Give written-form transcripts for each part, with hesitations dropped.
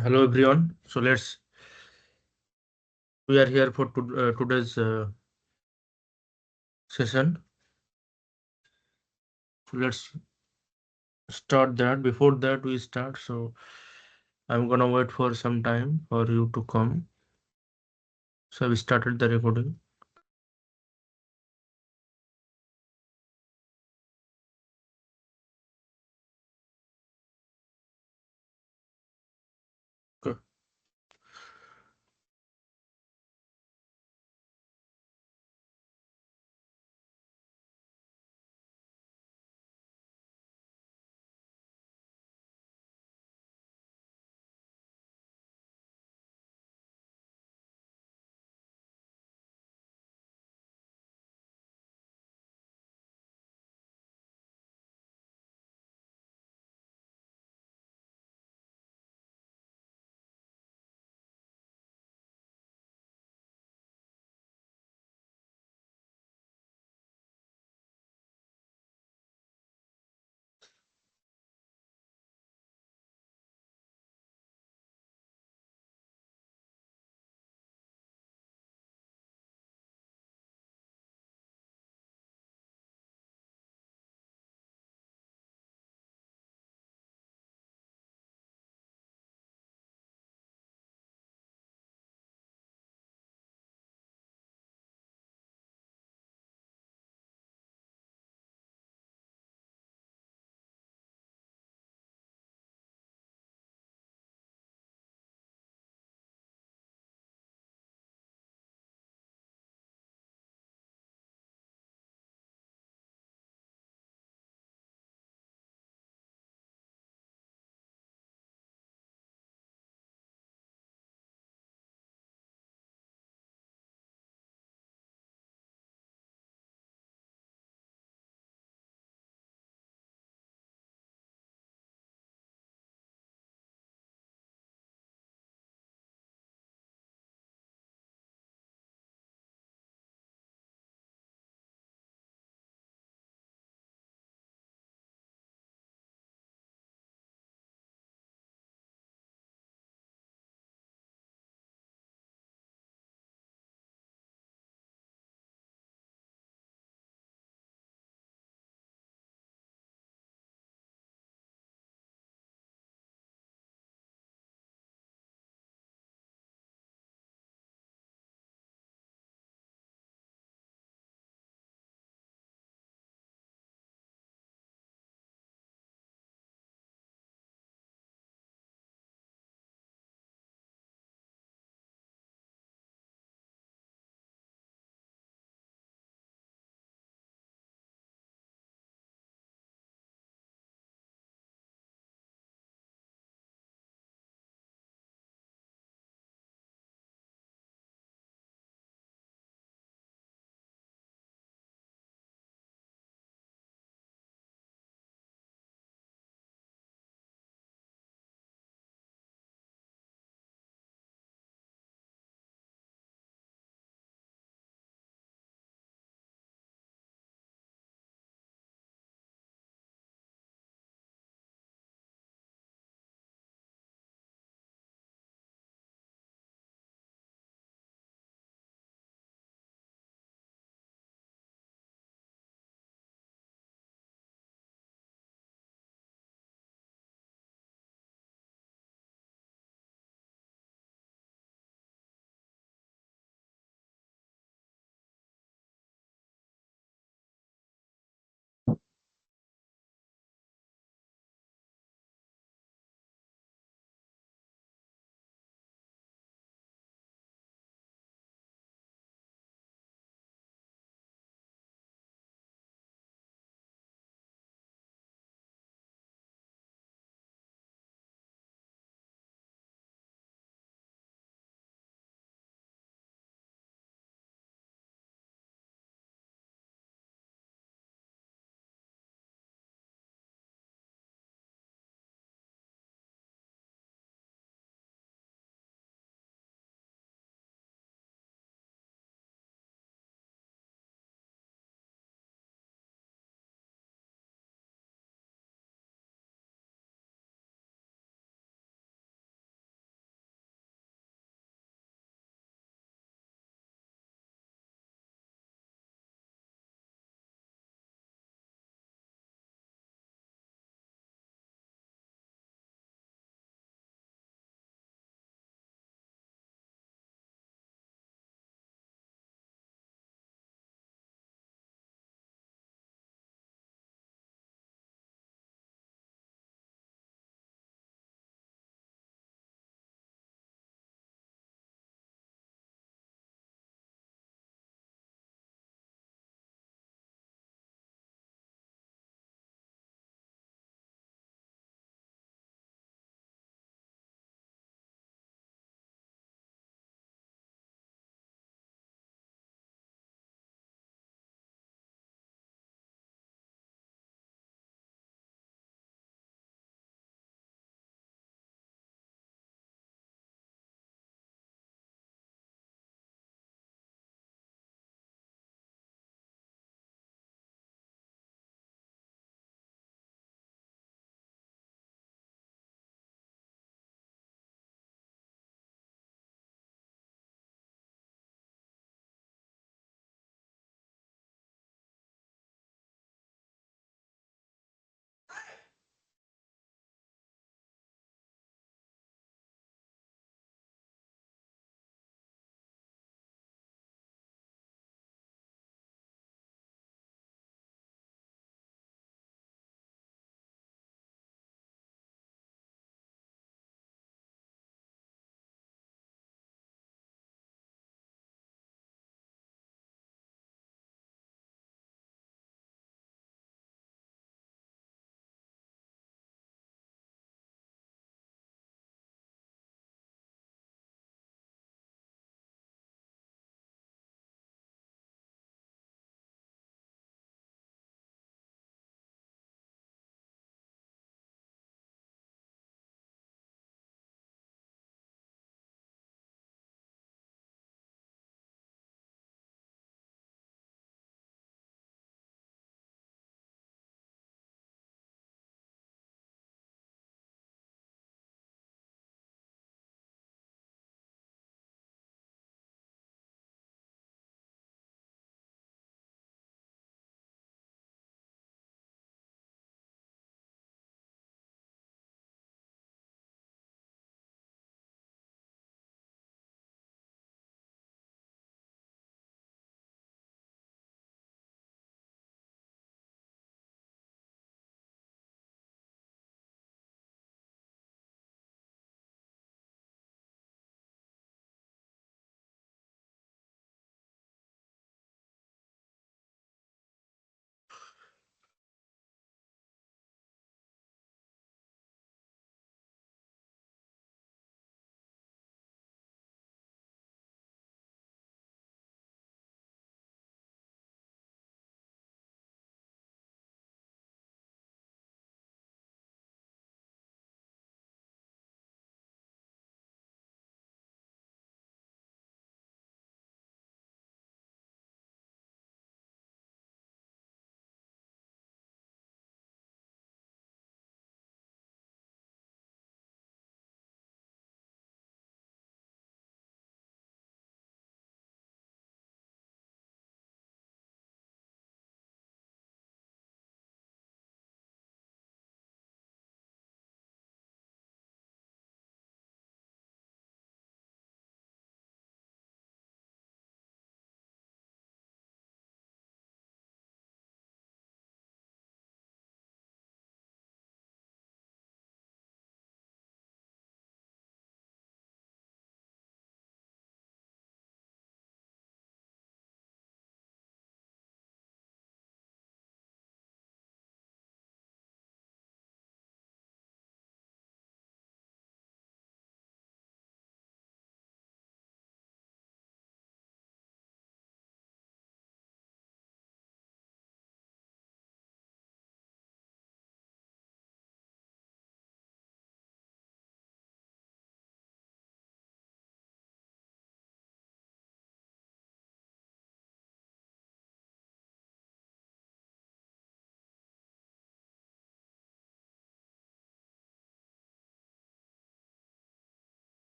Hello everyone. We are here for today's session. So let's start that. Before that we start, so I'm gonna wait for some time for you to come. So we started the recording. Okay.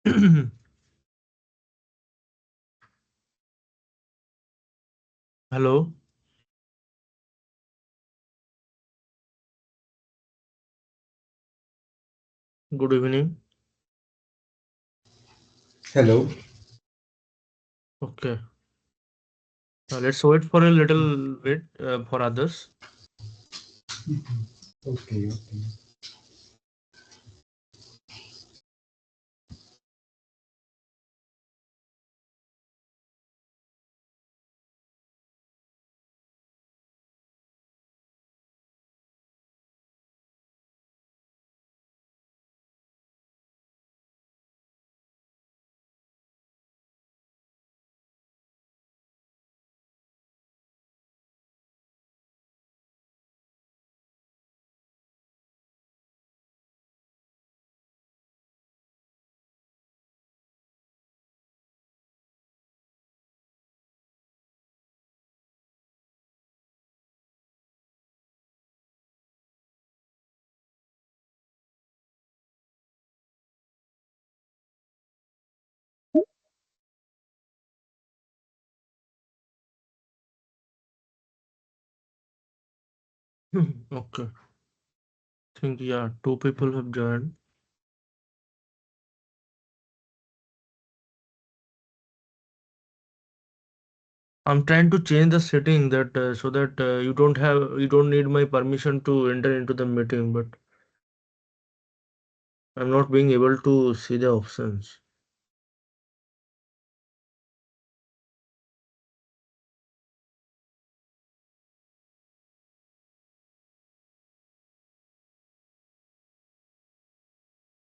Hello, good evening. Hello. Okay, let's wait for a little bit for others. Okay, okay. Okay, think yeah, two people have joined. I'm trying to change the setting that so that you don't need my permission to enter into the meeting, but I'm not being able to see the options.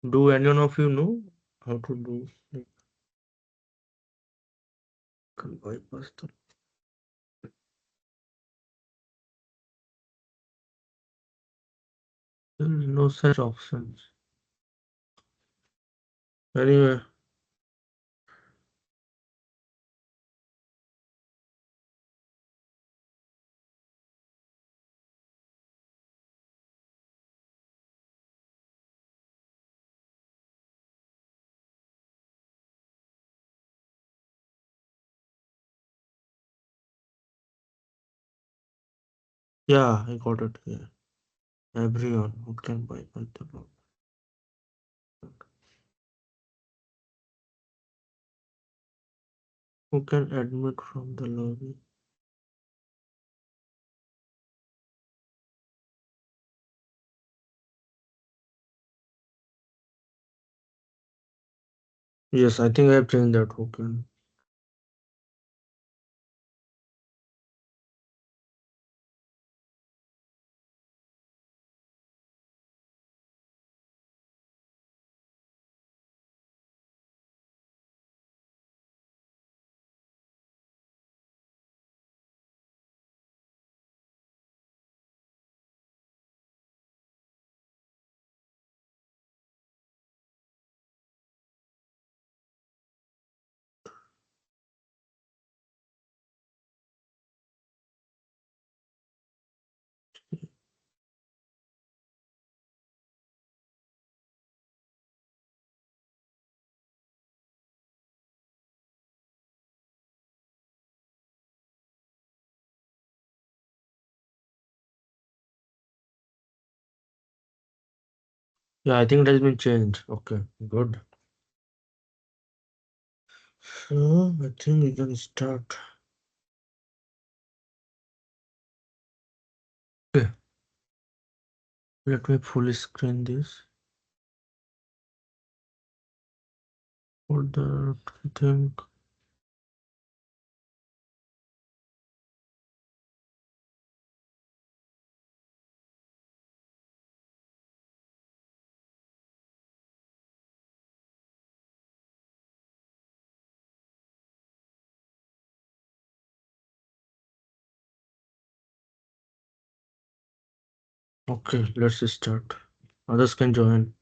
Do anyone of you know how to do like can bypass the there is no such options. Anyway, yeah, I got it here. Everyone who can bypass the block. Who can admit from the lobby? Yes, I think I have changed that. Who can? Yeah, I think it has been changed. Okay, good. So I think we can start. Okay, let me fully screen this for that. I think. Okay, let's start. Others can join.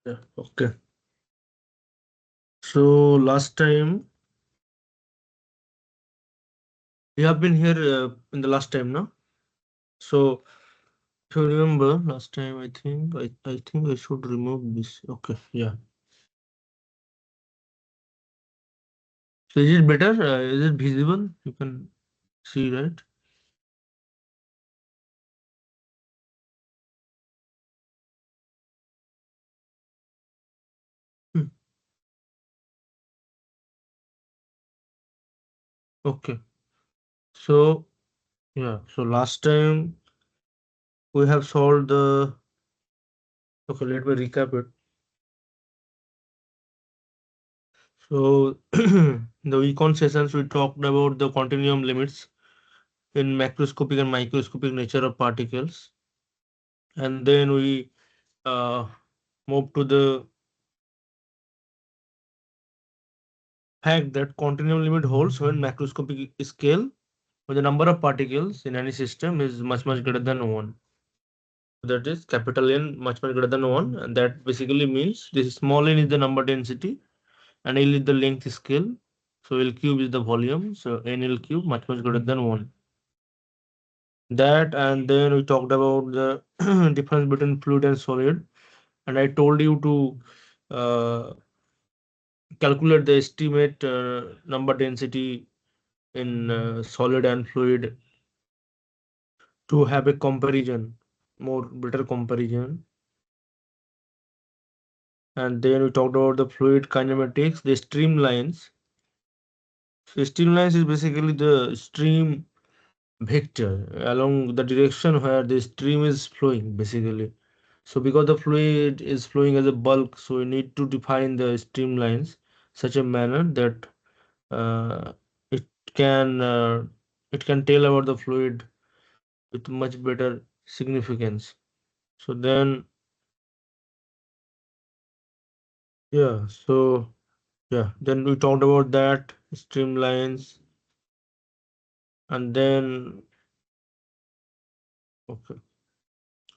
Yeah. Okay. So last time you have been here in the last time, no? So if you remember last time, I think I should remove this. Okay. Yeah. So is it better? Is it visible? You can see, right? Hmm. Okay. So yeah. So last time we have solved the. Okay. Let me recap it. So in the econ sessions we talked about the continuum limits in macroscopic and microscopic nature of particles, and then we uh, moved to the fact that continuum limit holds when macroscopic scale, when the number of particles in any system is much greater than 1. That is capital N much greater than 1, and that basically means this small n is the number density and L is the length scale. So L cube is the volume, so N L cube much greater than 1. That, and then we talked about the difference between fluid and solid, and I told you to calculate the estimate number density in solid and fluid to have a comparison, more better comparison. And then we talked about the fluid kinematics, the streamlines. So streamlines is basically the stream vector along the direction where the stream is flowing, basically. So because the fluid is flowing as a bulk, so we need to define the streamlines such a manner that uh, it can tell about the fluid with much better significance. So then, yeah, so yeah, then we talked about that streamlines, and then okay,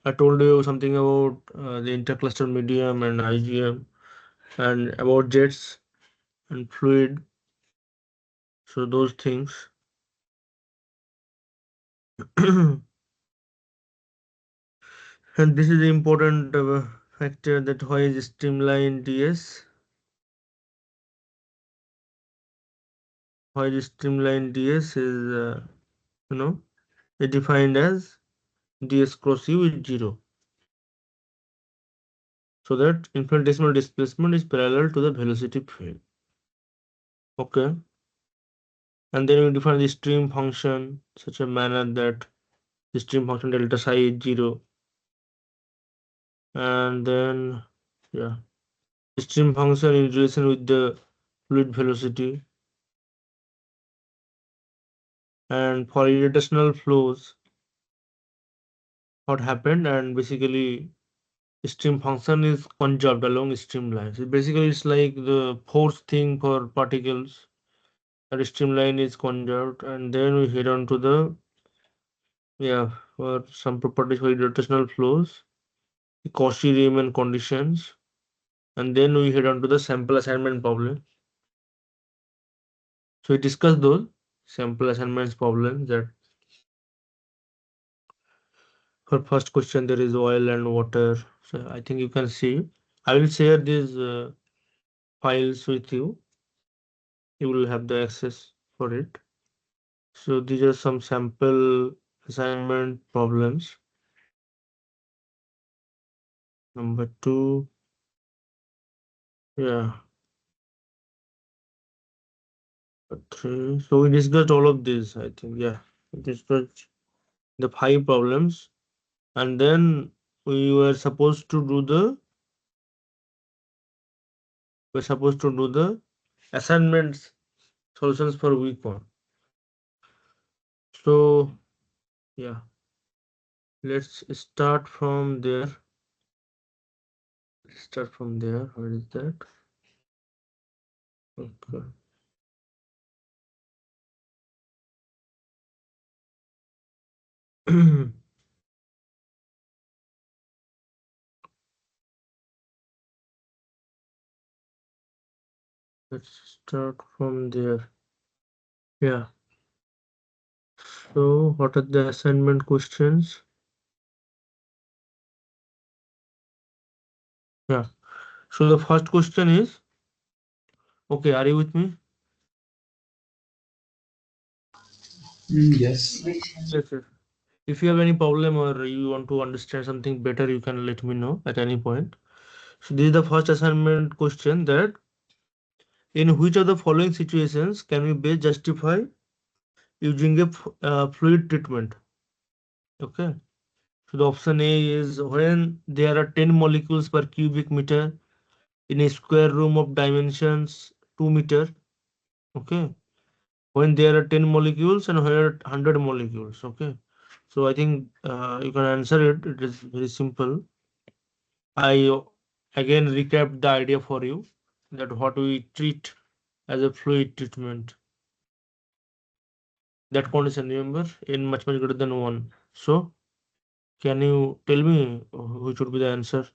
I told you something about the intercluster medium and IgM and about jets and fluid. So those things. And this is the important factor that why is streamline DS, why is streamline DS is you know is defined as ds cross u is 0, so that infinitesimal displacement is parallel to the velocity field. Okay, and then we define the stream function such a manner that the stream function delta psi is 0, and then yeah, stream function in relation with the fluid velocity. And for irrotational flows, what happened, and basically stream function is conserved along streamlines. It basically it's like the force thing for particles. That streamline is conserved, and then we head on to the yeah for some properties for rotational flows, the Cauchy Riemann conditions, and then we head on to the sample assignment problem. So we discuss those sample assignments problems. That for first question there is oil and water. So I think you can see. I will share these files with you. You will have the access for it. So these are some sample assignment problems. Number two, yeah, three. So we discussed all of this, I think. Yeah, we discussed the five problems, and then we were supposed to do the assignments solutions for week one. So yeah, let's start from there. Start from there. What is that? Okay. Let's start from there. Yeah. So, what are the assignment questions? Yeah. So the first question is, okay, are you with me? Yes. Yes, yes. If you have any problem or you want to understand something better, you can let me know at any point. So this is the first assignment question, that in which of the following situations can we best justify using a fluid treatment? Okay. So the option A is when there are 10 molecules per cubic meter in a square room of dimensions 2 meter. Okay. When there are 10 molecules and when 100 molecules. Okay. So I think you can answer it. It is very simple. I again recap the idea for you, that what we treat as a fluid treatment. That condition, remember, in much greater than one. So can you tell me which would be the answer?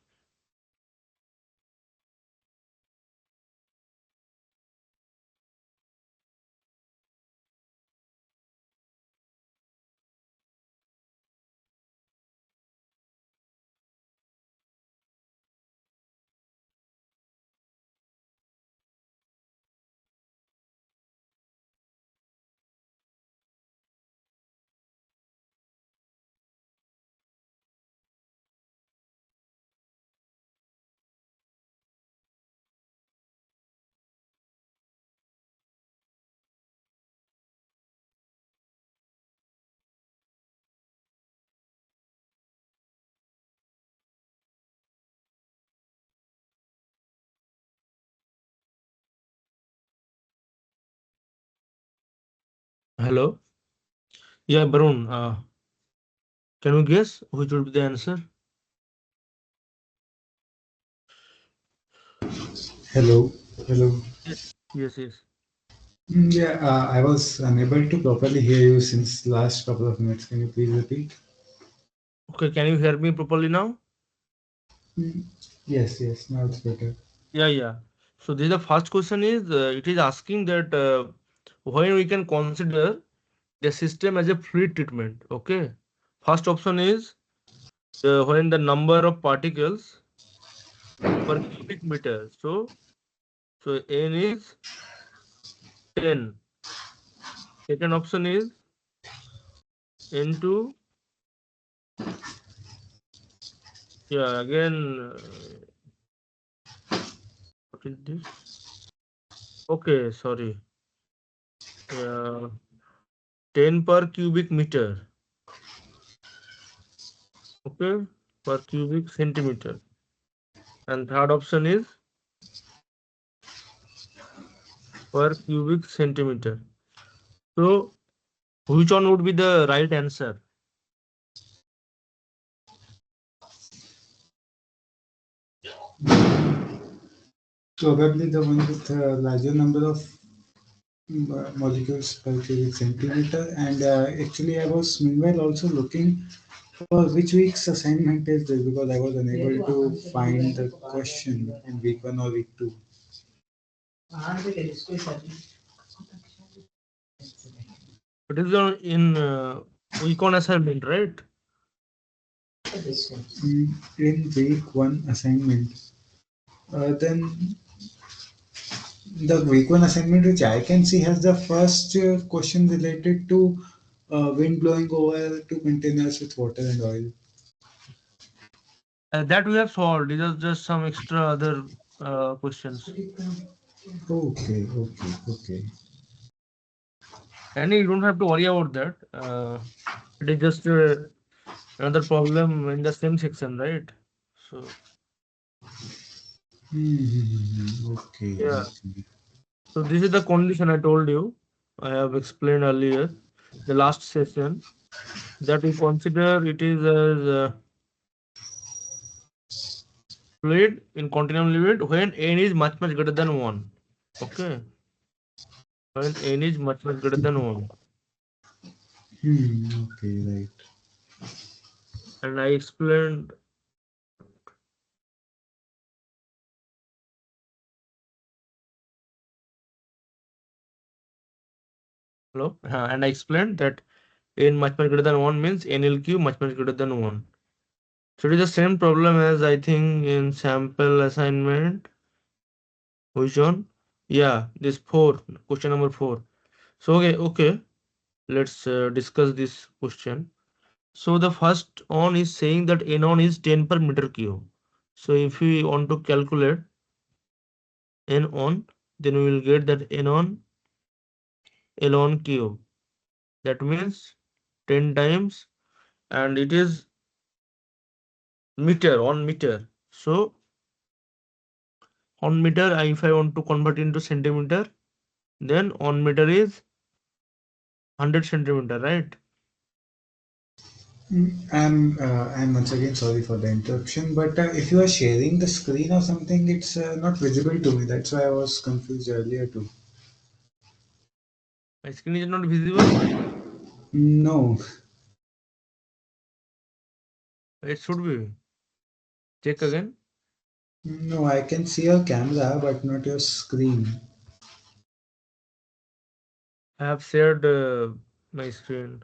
Hello. Yeah, Barun. Can you guess which would be the answer? Hello. Hello. Yes. Yes. Yes. Yeah, I was unable to properly hear you since last couple of minutes. Can you please repeat? Okay. Can you hear me properly now? Mm, yes, yes. Now it's better. Yeah. Yeah. So this is the first question is it is asking that when we can consider the system as a fluid treatment. Okay. First option is when the number of particles per cubic meter. So n is 10. Second option is n2. Yeah, again, what is this? Okay, sorry. Yeah, 10 per cubic meter. Okay, per cubic centimeter. And third option is per cubic centimeter. So which one would be the right answer? Probably the one with a larger number of molecules per cubic centimeter. And actually, I was meanwhile also looking for which week's assignment is this because I was unable to find the question in week one or week two. It is in Econ assignment, right? In week one assignment, then the week one assignment which I can see has the first question related to wind blowing over two containers with water and oil. That we have solved. These are just some extra other questions. Okay, okay, okay. And you don't have to worry about that. It is just another problem in the same section, right? So, Okay, yeah. okay. So this is the condition I told you. I have explained earlier, the last session, that we consider it is as fluid in continuum limit when n is much greater than 1. Okay. When n is much greater than 1. Okay, right. And I explained, Hello? And I explained that n much much greater than 1 means NL cube much much greater than 1. So it is the same problem as I think in sample assignment. Which one? Yeah, this 4, question number 4. So okay, let's discuss this question. So the first on is saying that n on is 10 per meter cube. So if we want to calculate n on, then we will get that n on L on cube. That means 10 times, and it is meter on meter. So on meter, if I want to convert into centimeter, then on meter is 100 centimeter, right? I'm once again sorry for the interruption, but if you are sharing the screen or something, it's not visible to me. That's why I was confused earlier too. My screen is not visible. No, It should be. Check again. no, I can see your camera, but not your screen. I have shared my screen.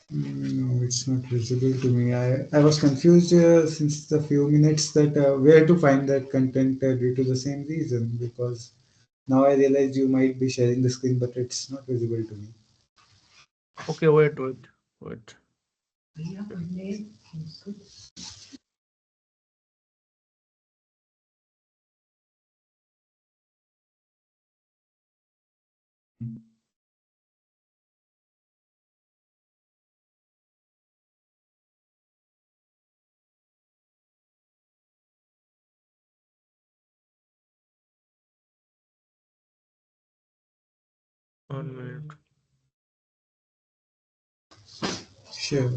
No, it's not visible to me. I was confused since the few minutes that where to find that content due to the same reason because now I realize you might be sharing the screen, but it's not visible to me. Okay, wait. 1 minute. Sure.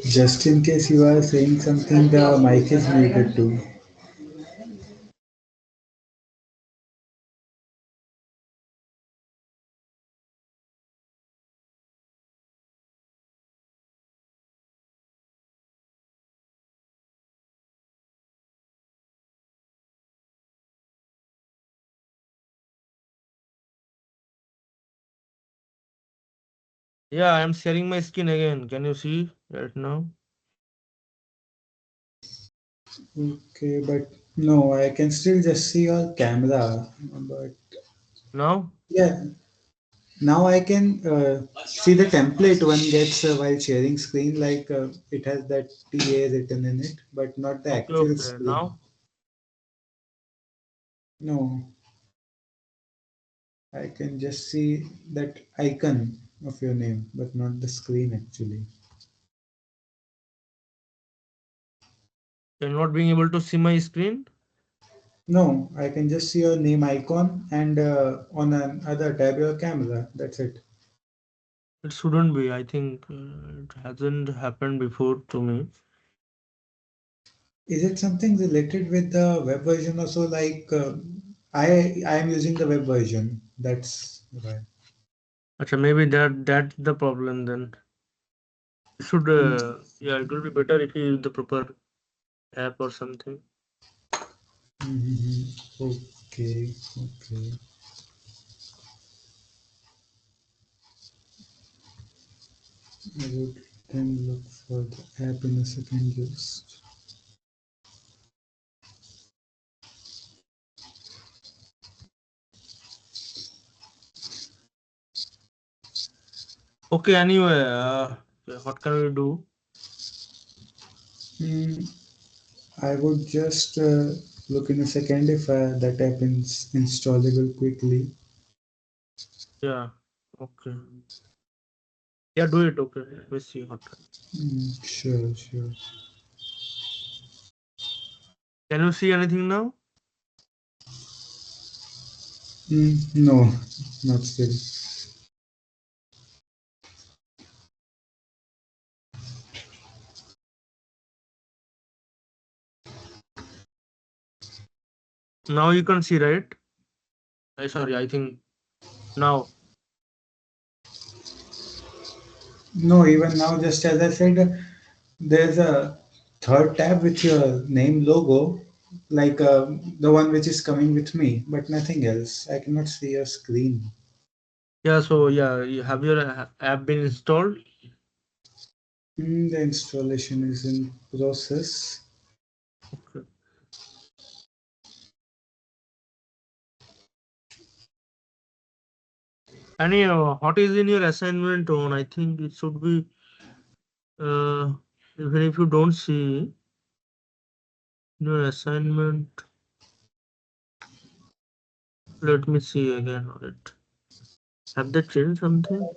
Just in case you are saying something, the mic is muted too. Yeah, I am sharing my screen again. Can you see right now? Okay, but no, I can still just see your camera. But Now? yeah, now I can see the template one gets while sharing screen, like it has that TA written in it, but not the Okay, actual okay. screen. Now? No, I can just see that icon of your name, but not the screen actually. You're not being able to see my screen? No, I can just see your name icon and on another tab your camera. That's it. It shouldn't be. I think it hasn't happened before to me. Is it something related with the web version also? Like I am using the web version. That's why. Acha, maybe that's the problem then. Should yeah, it will be better if you use the proper app or something. Mhm. Okay, okay. I would then look for the app in a second just. Okay, anyway, yeah, what can we do? Hmm, I would just look in a second if that app is installable quickly. Yeah, okay. Yeah, do it. Okay, let me see what. Sure, sure. Can you see anything now? No, not still. Now you can see, right? Sorry, I think now. No, even now, just as I said, there's a third tab with your name logo, like the one which is coming with me, but nothing else. I cannot see your screen. Yeah, so yeah, you have your app been installed? The installation is in process. Okay. Any what is in your assignment on? I think it should be uh, even if you don't see your assignment. Let me see again on it. Have they changed something?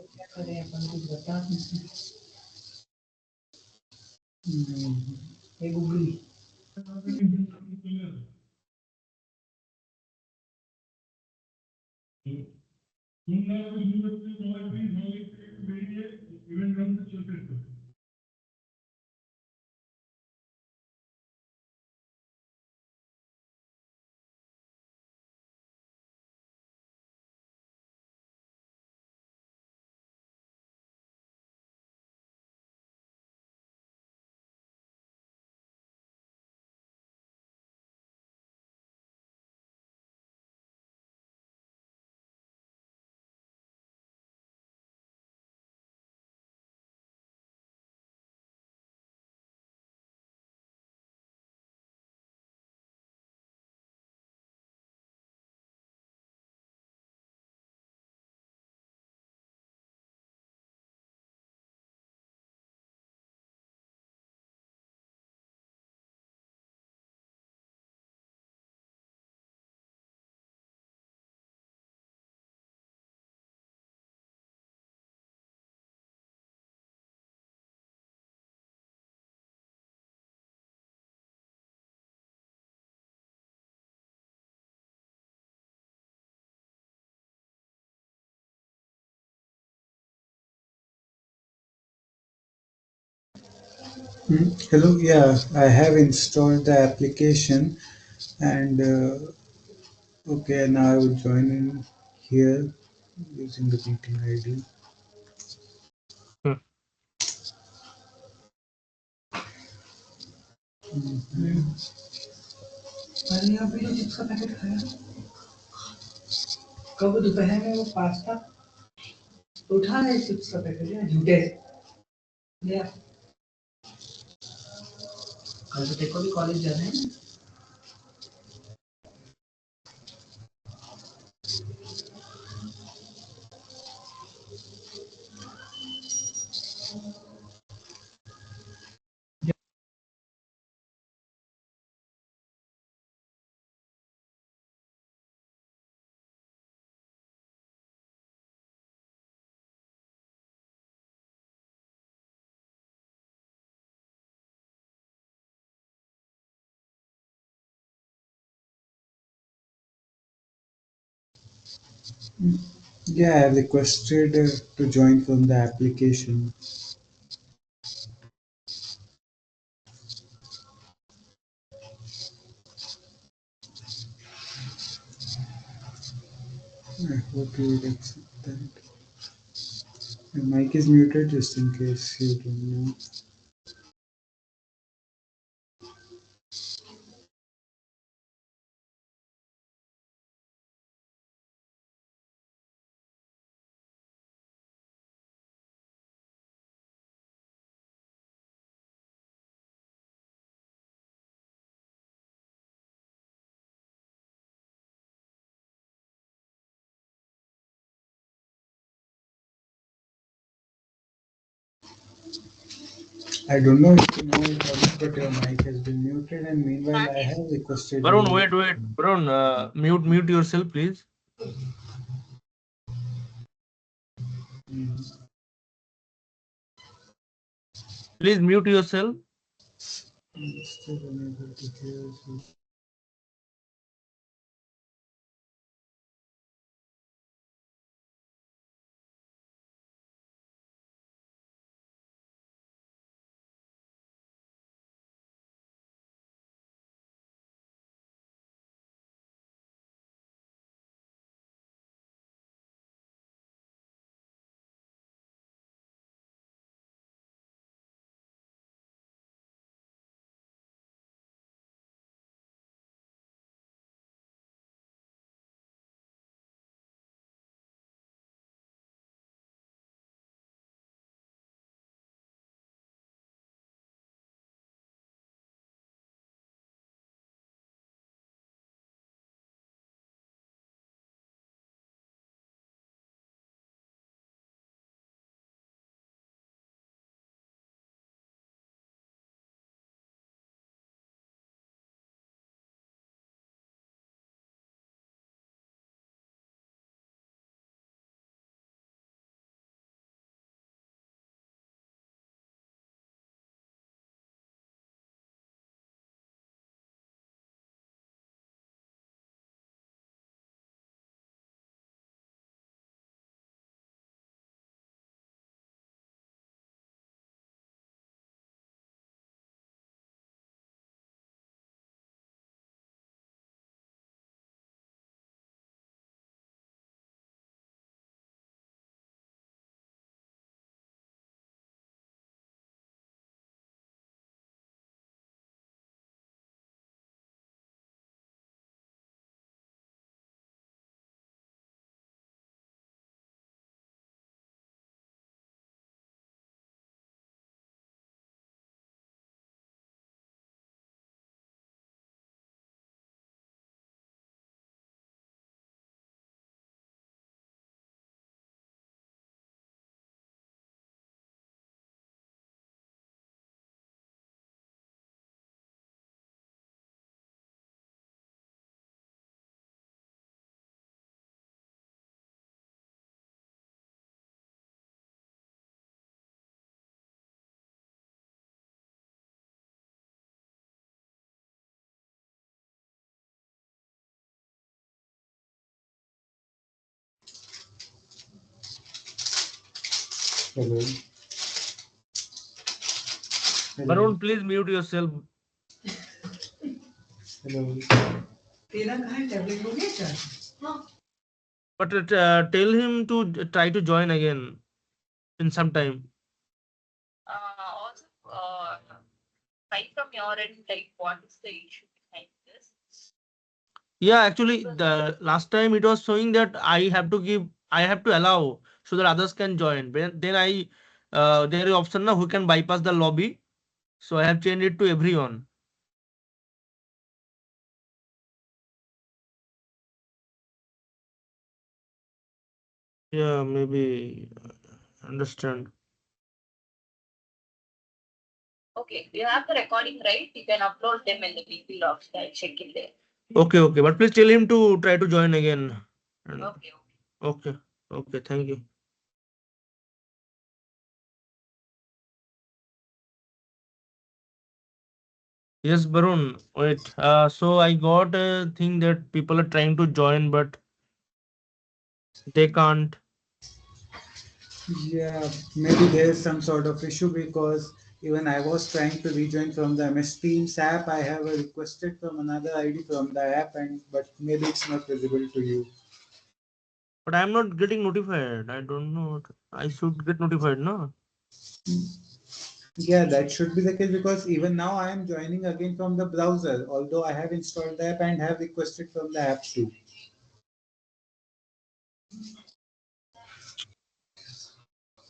Hello, yeah, I have installed the application and okay, now I will join in here using the meeting ID. Hmm. अरे अभी जो chips का packet खाया कब दोपहर में वो pasta तो उठा है चिप्स का पैकेट या झूठे या कल तो देखो भी कॉलेज जाना है Yeah, I have requested to join from the application. I hope you will accept that. The mic is muted just in case you don't know. I don't know if you know it or not, but your mic has been muted, and meanwhile, I have requested Varun, you. wait, wait. Varun, mute yourself, please. Please mute yourself. Still unable to hear you. Hello. Hello. Varun, please mute yourself. Hello. But tell him to try to join again in some time. Also, right from your end, like, what is the issue behind this? Yeah, actually, the last time it was showing that I have to allow so that others can join. Then there is option now who can bypass the lobby. So I have changed it to everyone. Yeah, maybe understand. Okay, you have the recording, right? You can upload them in the BP logs. I'll check it there. Okay, okay, but please tell him to try to join again. And Okay. okay, okay, thank you. Yes, Barun. Wait. So I got a thing that people are trying to join, but they can't. Yeah, maybe there's some sort of issue because even I was trying to rejoin from the MS Teams app. I have a requested from another ID from the app, and but maybe it's not visible to you. But I'm not getting notified. I don't know. I should get notified, no? Yeah, that should be the case because even now I am joining again from the browser, although I have installed the app and have requested from the app too.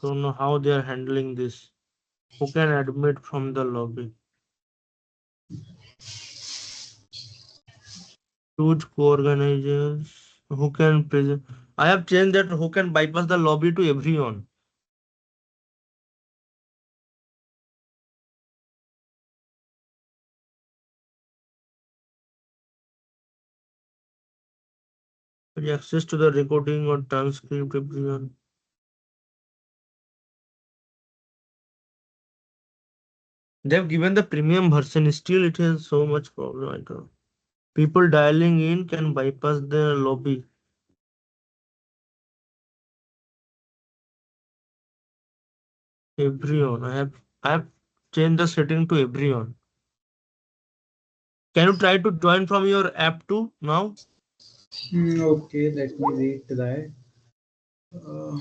Don't know how they are handling this. Who can admit from the lobby? Choose co-organizers. Who can present? I have changed that. Who can bypass the lobby to everyone? With access to the recording or transcript, everyone. They've given the premium version. Still, it has so much problem. I don't. People dialing in can bypass the lobby. Everyone. I have changed the setting to everyone. Can you try to join from your app too now? Okay, let me retry. Uh,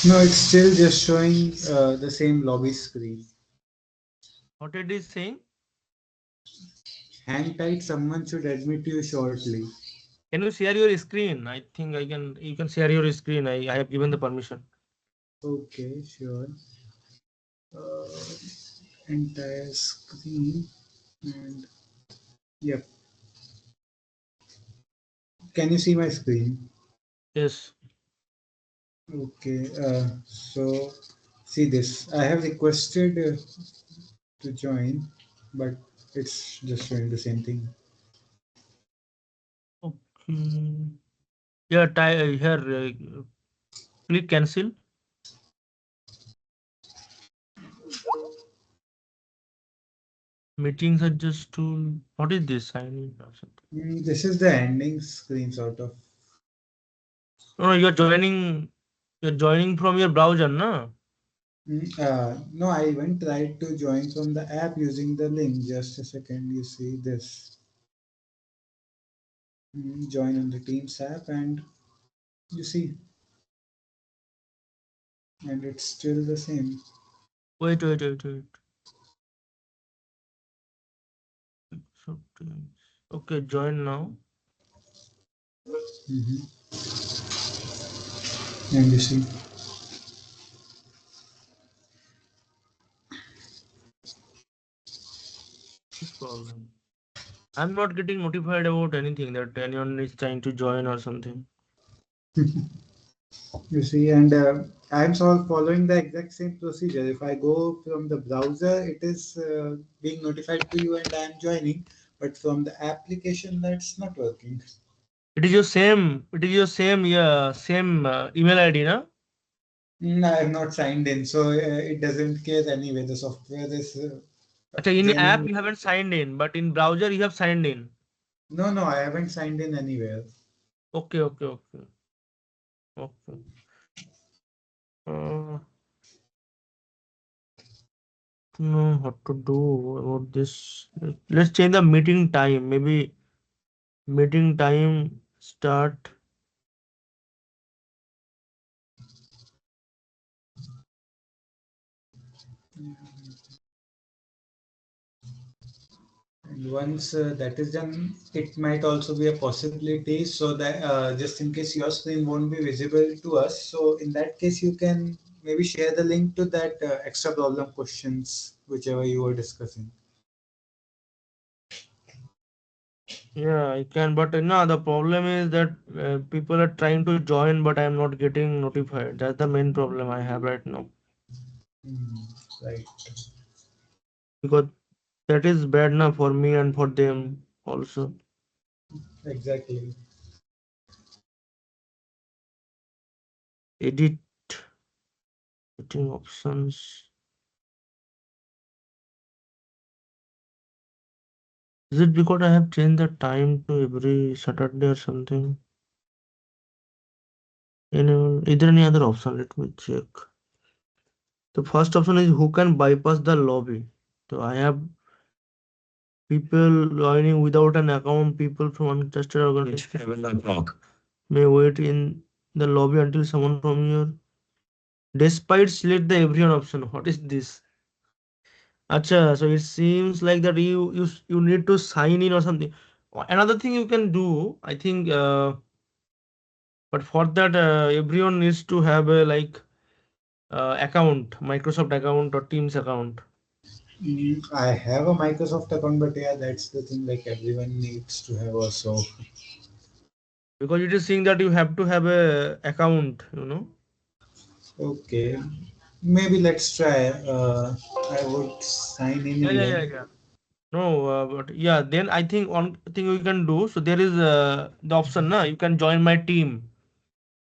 no, it's still just showing the same lobby screen. What it is saying? Hang tight, someone should admit you shortly. Can you share your screen? I think I can. You can share your screen. I have given the permission. Okay, sure. Uh, Entire screen and yep. Can you see my screen? Yes. Okay, so see this. I have requested to join, but it's just showing the same thing. Okay. Yeah. Here. Click cancel. Meetings are just to. What is this? Sign in or something. This is the ending screen, sort of. No, no, you're joining. You're joining from your browser, no? No, I even tried to join from the app using the link. Just a second, you see this. Join on the Teams app, and you see, and it's still the same. Wait, wait, wait, wait. Something. Okay, join now. Hmm. And you see, This problem. I'm not getting notified about anything that anyone is trying to join or something. You see, and I'm sort of following the exact same procedure. If I go from the browser, it is being notified to you and I'm joining, but from the application, that's not working. It is your same. It is your same. Yeah, same email ID, na? I have not signed in, so it doesn't care anyway. The software is Okay, in app joining. you haven't signed in, but in browser you have signed in. No, no, I haven't signed in anywhere. Okay, okay, okay, okay. Uh, know what to do about this. Let's change the meeting time. Maybe meeting time start. And once that is done, it might also be a possibility. So that just in case your screen won't be visible to us, so in that case, you can maybe share the link to that extra problem questions, whichever you were discussing. Yeah, I can, but no, the problem is that people are trying to join, but I'm not getting notified. That's the main problem I have right now. Hmm, right. Because that is bad enough for me and for them also. Exactly. Edit meeting options. Is it because I have changed the time to every Saturday or something? Is there any other option? Let me check. The first option is who can bypass the lobby. So I have people joining without an account. People from untested organization 7 o'clock may wait in the lobby until someone from your despite select the everyone option. What is this? Acha, so it seems like that you need to sign in or something. Another thing you can do, I think, but for that everyone needs to have a like account, Microsoft account or Teams account. I have a Microsoft account, but yeah, that's the thing. Like everyone needs to have also. Because it is saying that you have to have a account, you know. Okay, maybe let's try. I would sign in Yeah, yeah, even. yeah, yeah. No, but yeah, then I think one thing we can do. So there is the option, na, you can join my team.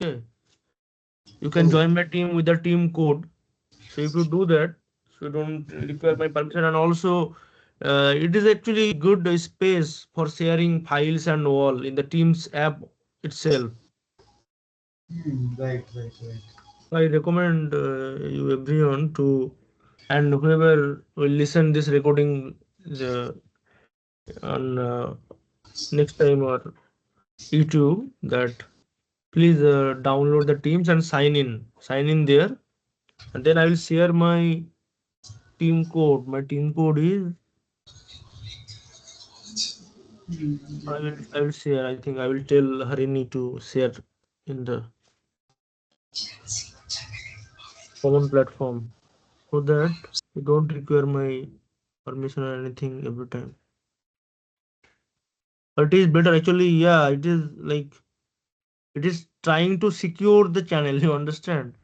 Okay, you can Oh, join my team with the team code. So if you do that, so you don't require my permission, and also it is actually good space for sharing files and all in the Teams app itself. right, right, right. I recommend you everyone to, and whoever will listen this recording the, on next time or YouTube, that please download the Teams and sign in there, and then I will share my team code. My team code is I will share. I think I will tell Harini to share in the common platform so that you don't require my permission or anything every time. But it is better actually. Yeah, it is like it is trying to secure the channel. You understand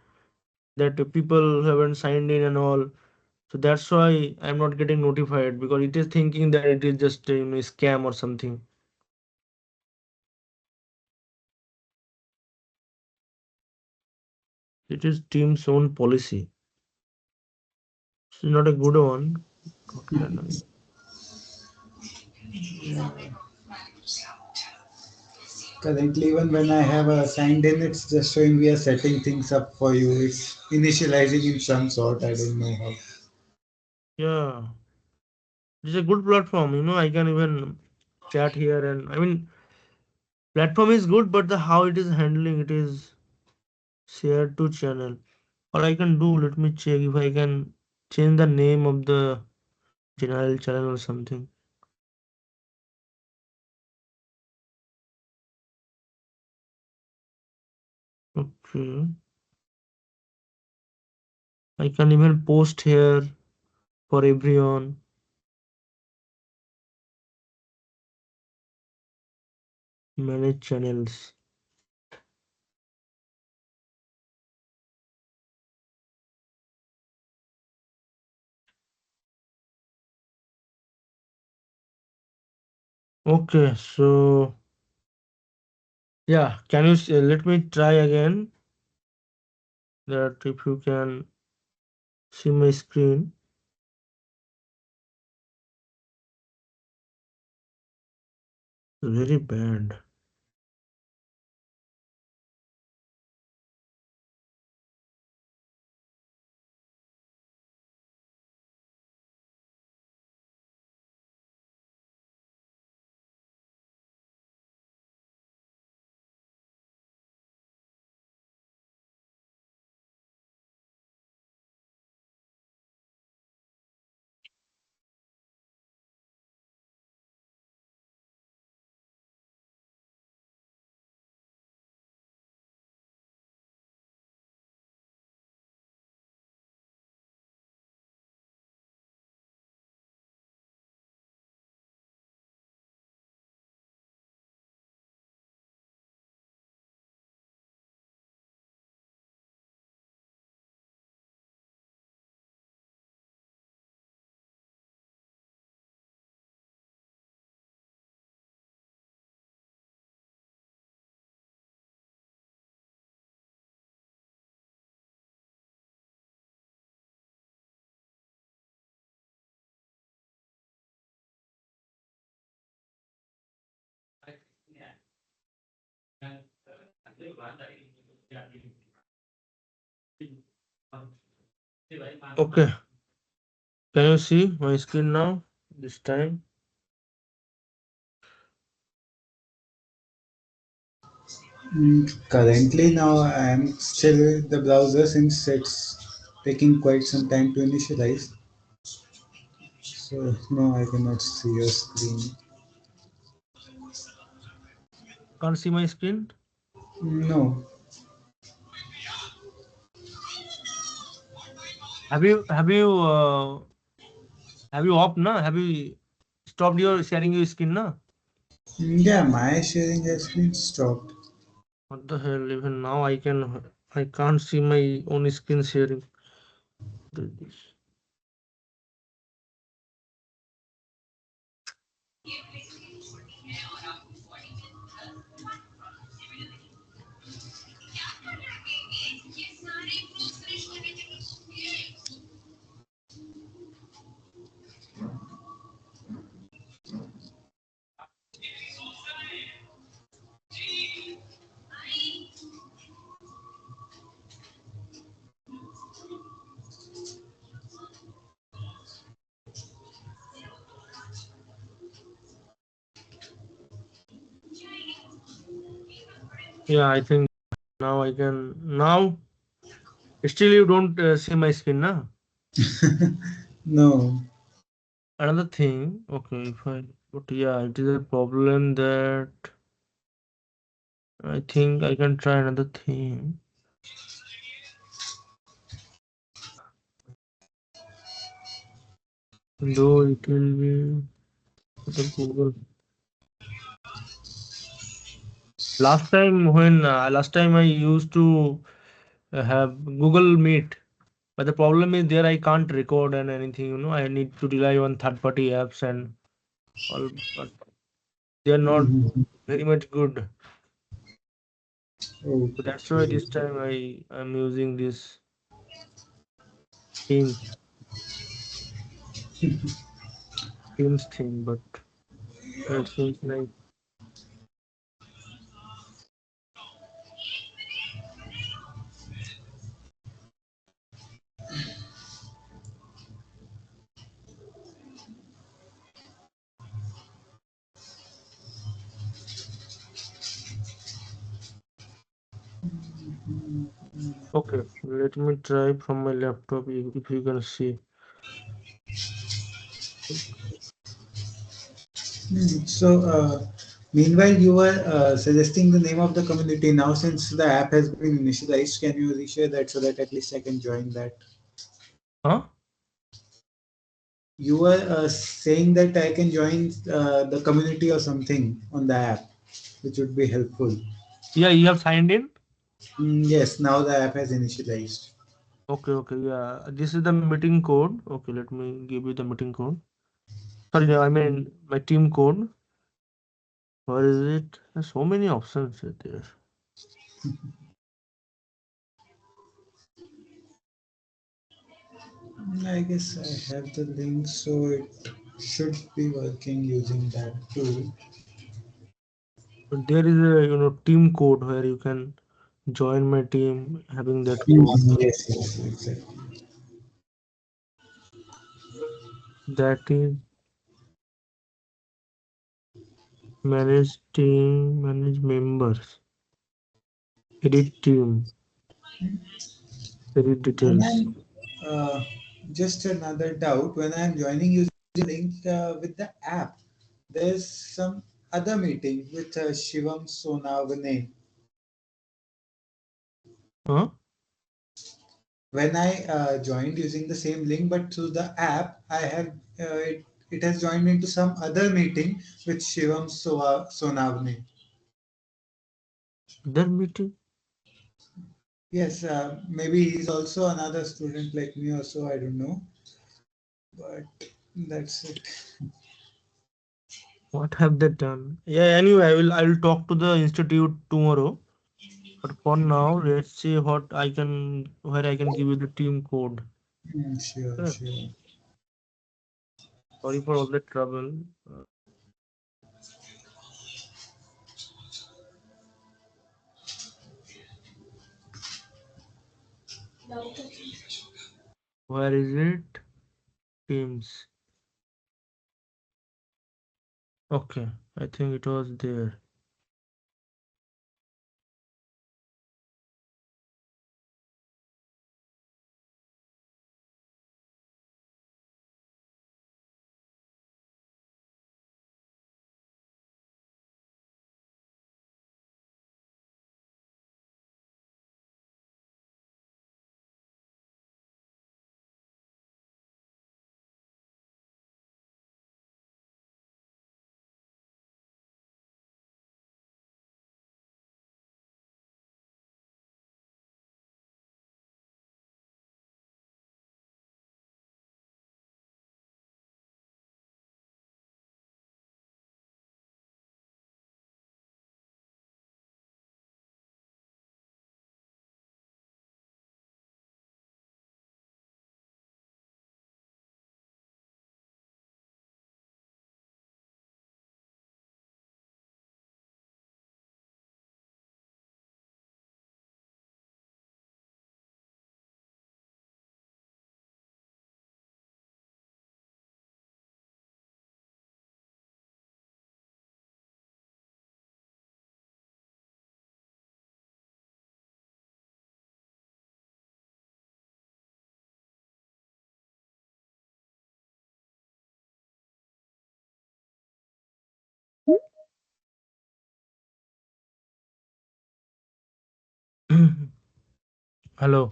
that people haven't signed in and all. So that's why I'm not getting notified because it is thinking that it is just scam or something. It is team's own policy. It's not a good one. What can I? Currently, even when I have signed in, it's just showing we are setting things up for you. It's initializing in some sort. I don't know how. Yeah, it's a good platform. I can even chat here, and I mean, platform is good, but the how it is handling it is shared to channel. Or I can do. Let me check if I can change the name of the general channel or something. Okay, I can even post here for everyone. Manage channels. Okay, so yeah, can you let me try again that if you can see my screen. Very bad. Okay, can you see my screen now? This time. Currently, now I am still with the browser since it's taking quite some time to initialize. So no, I cannot see your screen. Can't see my screen. No. Have you off na? Have you stopped your sharing your screen na? Yeah, my sharing has been stopped. What the hell? Even now I can't see my own screen sharing. This. Yeah, I think now I can now. Still, you don't see my screen na? No. Another thing. Okay, if I but yeah, it is a problem that I think I can try another thing. Though it will be the Google. Last time I used to have Google Meet, but the problem is there I can't record and anything. I need to rely on third-party apps and all, but they are not Mhm. very much good. So that's why Okay. this time I'm using this Teams Teams thing, but it seems like okay. Let me try from my laptop if you can see. So, meanwhile, you were suggesting the name of the community. Now, since the app has been initialized, can you reshare that so that at least I can join that? Huh? You were saying that I can join the community or something on the app, which would be helpful. Yeah, you have signed in. Yes, now the app has initialized. Okay, okay, yeah. This is the meeting code. Okay, let me give you the meeting code. Sorry, no, I mean my team code. Where is it? There's so many options there. I guess I have the link, so it should be working using that too. But there is a team code where you can join my team having that code. Mm, yes, yes, exactly. That is manage team, manage members, edit team, edit When details. I'm just another doubt, when I'm joining using the link with the app, there's some other meeting with Shivam Sonavane. Huh? When I joined using the same link but through the app, I have it has joined into some other meeting with Shivam Sonavane. That meeting. Yes, maybe he's also another student like me, or so I don't know, but that's it. What have they done? Yeah. Anyway, I will talk to the institute tomorrow. But for now, let's see what I can where I can give you the team code. Sure, Okay. sure. Sorry for all the trouble. Where is it? Teams. Okay. I think it was there. Hello.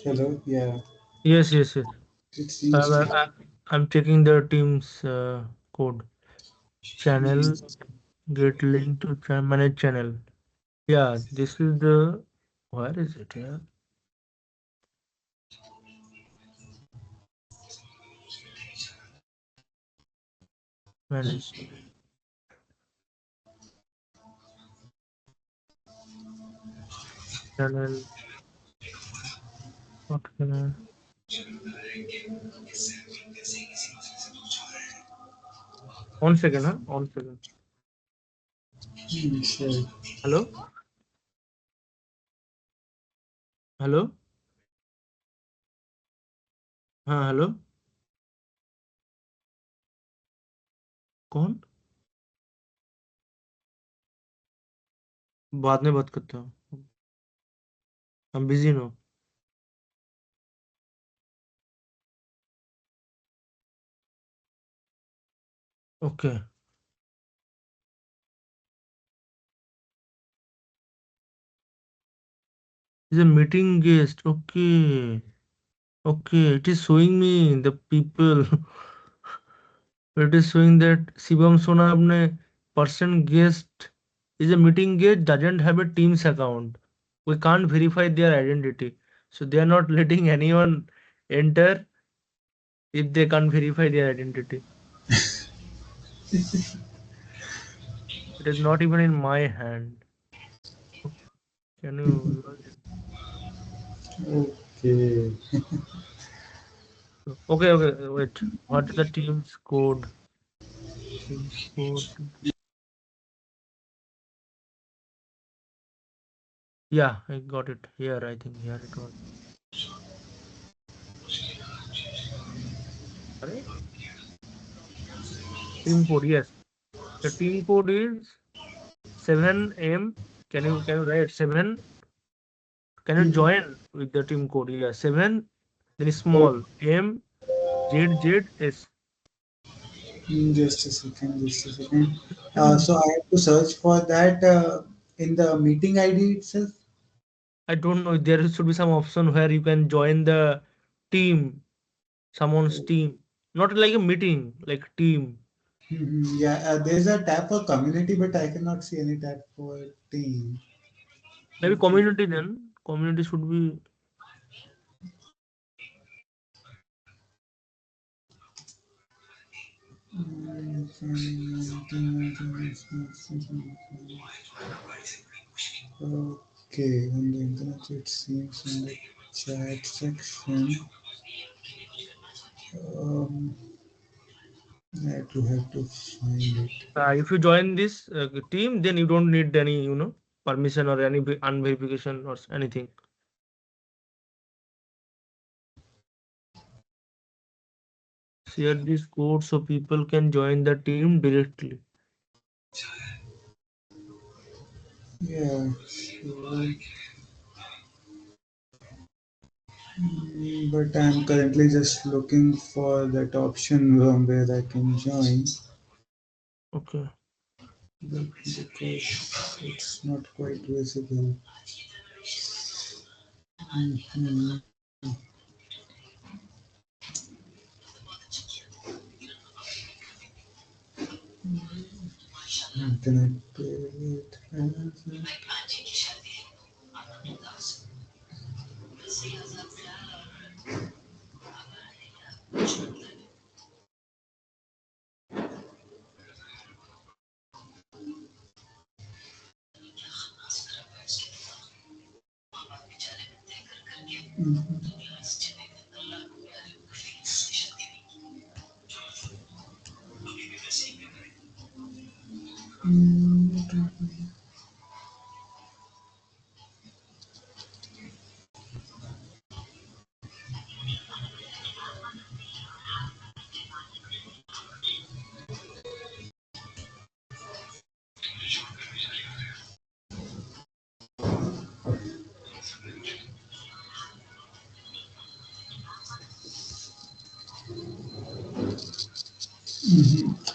Hello, yeah, Yes, yes, yes. it Uh, seems well, to. I'm checking the team's code. Channel, Mm, get link to manage channel. Yeah, this is the. Where is it? Yeah, manage channel. What can I? One second, huh? One second. sure. Hello, hello, हाँ hello. कौन? बाद में बात करता हूँ. I'm busy now. Okay. Is a meeting guest. Okay. Okay. It is showing me the people. It is showing that Shivam Sonabne person guest is a meeting guest doesn't have a Teams account. We can't verify their identity. So they are not letting anyone enter if they can't verify their identity. It is not even in my hand. Can you imagine? Okay. Okay, okay, wait. What is the team's code? Team's code. Yeah, I got it here. I think here it was. Right? Team code, yes. The team code is 7M. Can you write 7? Can you Mhm. join with the team code? Yeah, 7, then Oh, small M Z Z S. just a second, just a second. So I have to search for that in the meeting ID itself. I don't know. There should be some option where you can join the team, someone's team. Not like a meeting, like team. Mhm. Yeah, there's a tab for community, but I cannot see any tab for team. Maybe community then. Community should be. Okay, on the internet it seems in the chat section. Um, I do have to find it. If you join this team, then you don't need any, permission or any unverification or anything. Share this code so people can join the team directly. Yeah, sure. But I'm currently just looking for that option where I can join. Okay. But because it's not quite visible. Mhm. Internet it has it.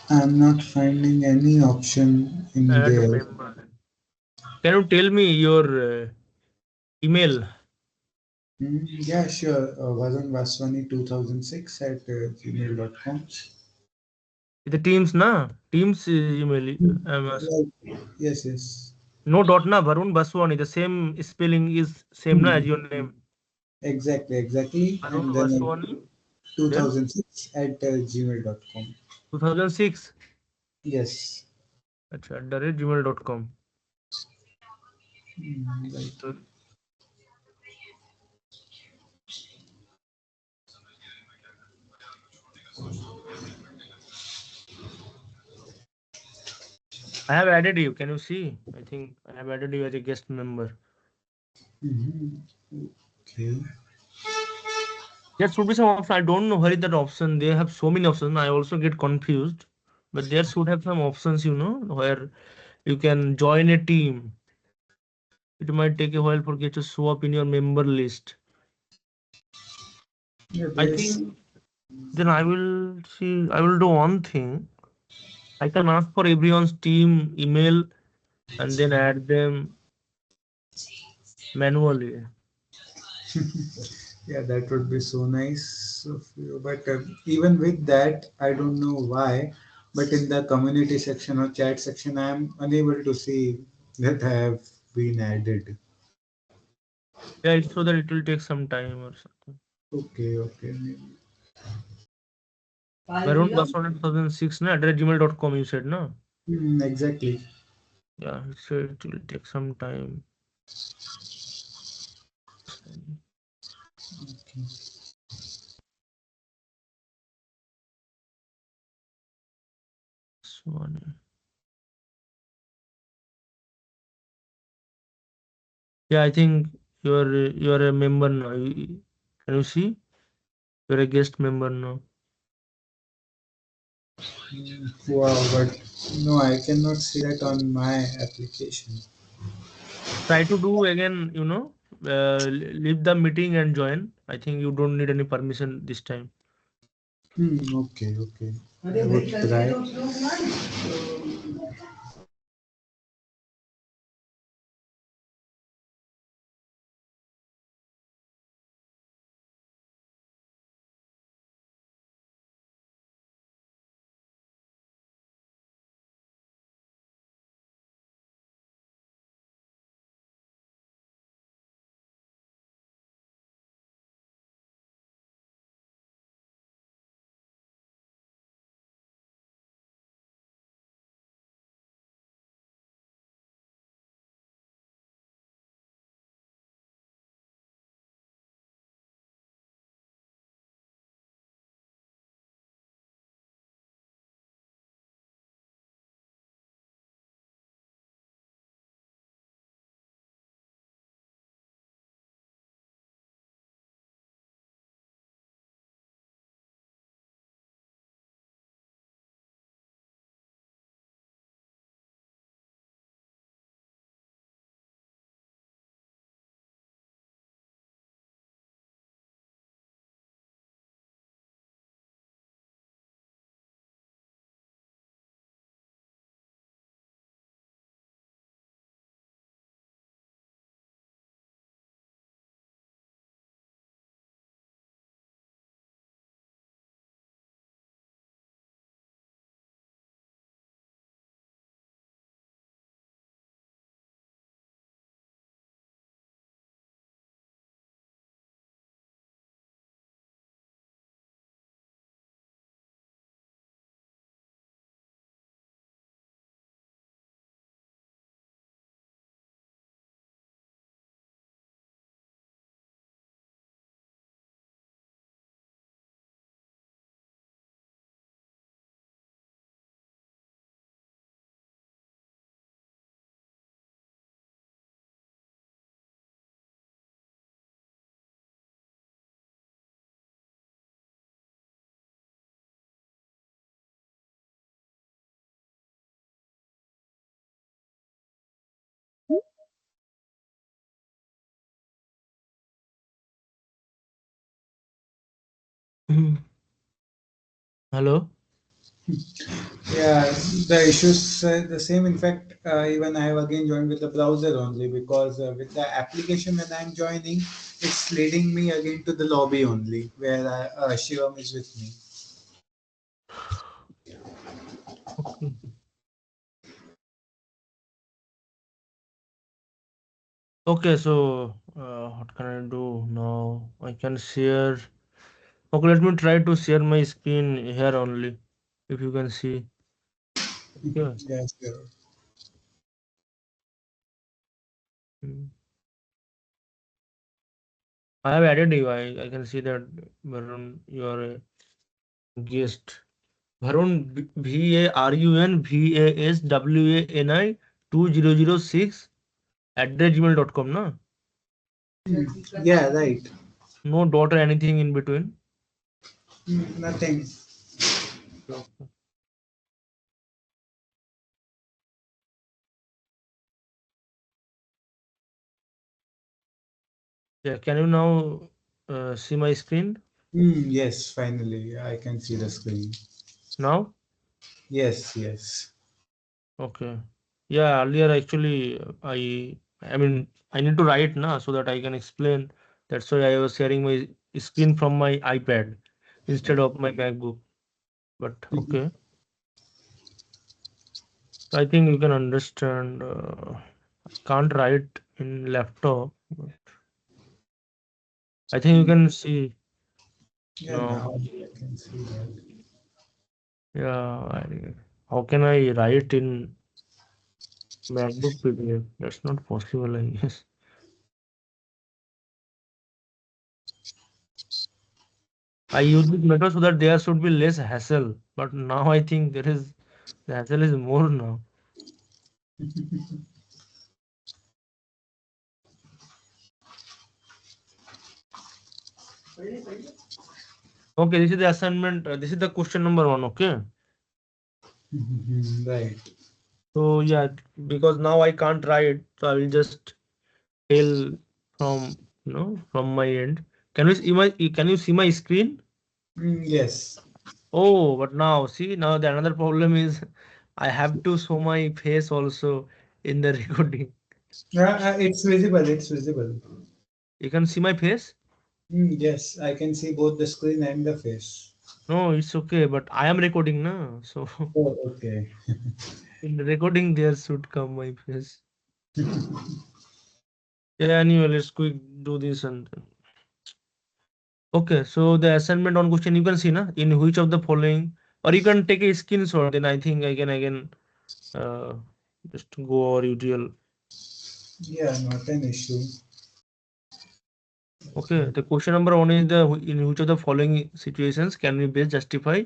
I'm not finding any option in Add there. member. Can you tell me your email? Yeah, sure. Varun Vaswani 2006 at gmail.com. The teams na teams email. Yes, yes. No dot na Varun Baswani. The same spelling is same na as Hmm. your name. Exactly, exactly. Varun And then Baswani. Then 2006 at gmail.com. 2006. Yes. Acha, @gmail.com. Right. I have added you. Can you see? I think I have added you as a guest member. Mhm. Okay. There should be some option. I don't know where is that option. They have so many options. I also get confused. But there should have some options, where you can join a team. It might take a while for it to show up in your member list. Yeah, I there's. think then I will see. I will do one thing. I can ask for everyone's team email and then add them manually. Yeah, that would be so nice of you. But even with that, I don't know why. But in the community section or chat section, I am unable to see that I have been added. Yeah, it's so that it will take some time or something. Okay, okay. Varun Baswan 2006 na @gmail.com you said na. Exactly. Yeah, so it will take some time. Okay. This one. Yeah, I think you're a member now. Can you see? You're a guest member now. Wow, but no, I cannot see that on my application. Try to do again, leave the meeting and join. I think you don't need any permission this time. Okay, okay. I would try. Hello? Yeah, the issues the same. In fact, even I have again joined with the browser only because with the application when I'm joining, it's leading me again to the lobby only where Shivam is with me. Okay. Okay, so what can I do now? I can share. Okay, let me try to share my screen here only. If you can see. Okay. Yes, sure. Mm. I have added you. I can see that Varun, you are a guest. Varun VARUN 2006 at gmail.com, na? Yeah, right. No dot or anything in between. Nothing. Okay. Yeah, can you now see my screen Yes, finally, I can see the screen. now? Yes, yes. Okay. Yeah, earlier actually I mean I need to write na so that I can explain. That's why I was sharing my screen from my iPad instead of my MacBook. But okay. I think you can understand. I can't write in laptop, but I think you can see Yeah, now. now I can see that. Yeah, how can I write in? MacBook PDF. That's not possible, I guess. I use this method so that there should be less hassle. But now I think the hassle is more now. Okay, this is the assignment. This is the question number one. Okay. Right. So yeah, because now I can't write, so I will just tell from from my end. Can you see my screen? Yes. Oh, but now see now the another problem is I have to show my face also in the recording. It's visible. It's visible. You can see my face? Yes, I can see both the screen and the face. No, it's okay, but I am recording now. So Oh, okay. in the recording there should come my face. Yeah, anyway, let's quick do this and okay. So the assignment on question you can see na in which of the following or you can take a screenshot. Then I think I can uh, just go over usual. Yeah, not an issue. Okay, the question number one is the in which of the following situations can we best justify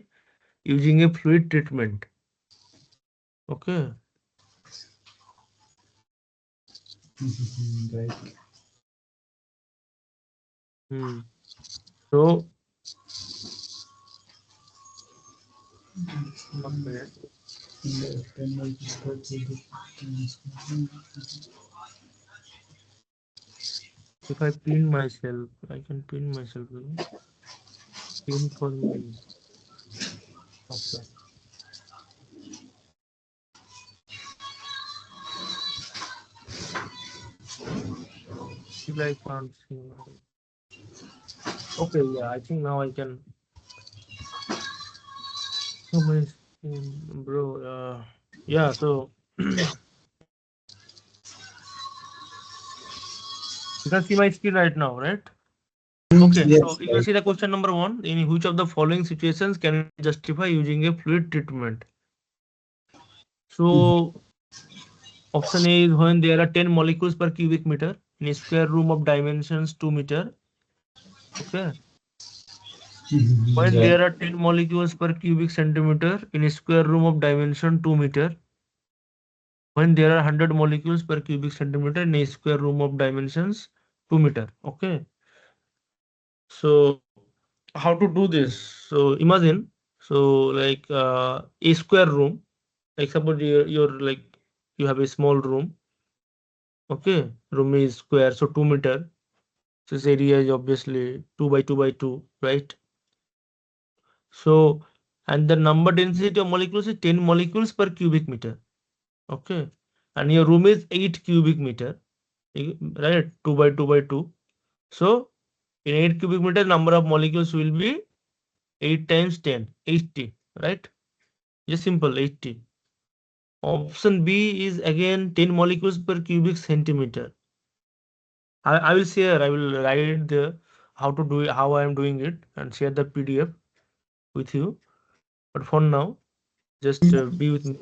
using a fluid treatment? Okay. Right. Hmm. So one minute. The external scope of the If I pin myself, I can pin myself. You know? Pin for me. Okay. Still I can't see. Okay, yeah, I think now I can. Oh my screen, bro. Yeah. So you can see my screen right now, right? Okay. So Yes, you can right. see the question number one. In which of the following situations can we justify using a fluid treatment? So option A is when there are 10 molecules per cubic meter in a square room of dimensions 2 meter. Okay. When Right. there are 10 molecules per cubic centimeter in a square room of dimension 2 meter. When there are 100 molecules per cubic centimeter in a square room of dimensions 2 meter. Okay. So how to do this? So imagine, so like a square room, like suppose you're like you have a small room. Okay, room is square, so 2 meter. So this area is obviously 2 by 2 by 2, right? So and the number density of molecules is 10 molecules per cubic meter. Okay, and your room is 8 cubic meter, right? 2 by 2 by 2. So in 8 cubic meter, number of molecules will be 8 times 10, 80, right? Just simple 80. Option B is again 10 molecules per cubic centimeter. I will share, I will write the how to do it, how I am doing it and share the PDF with you. But for now, just be with me.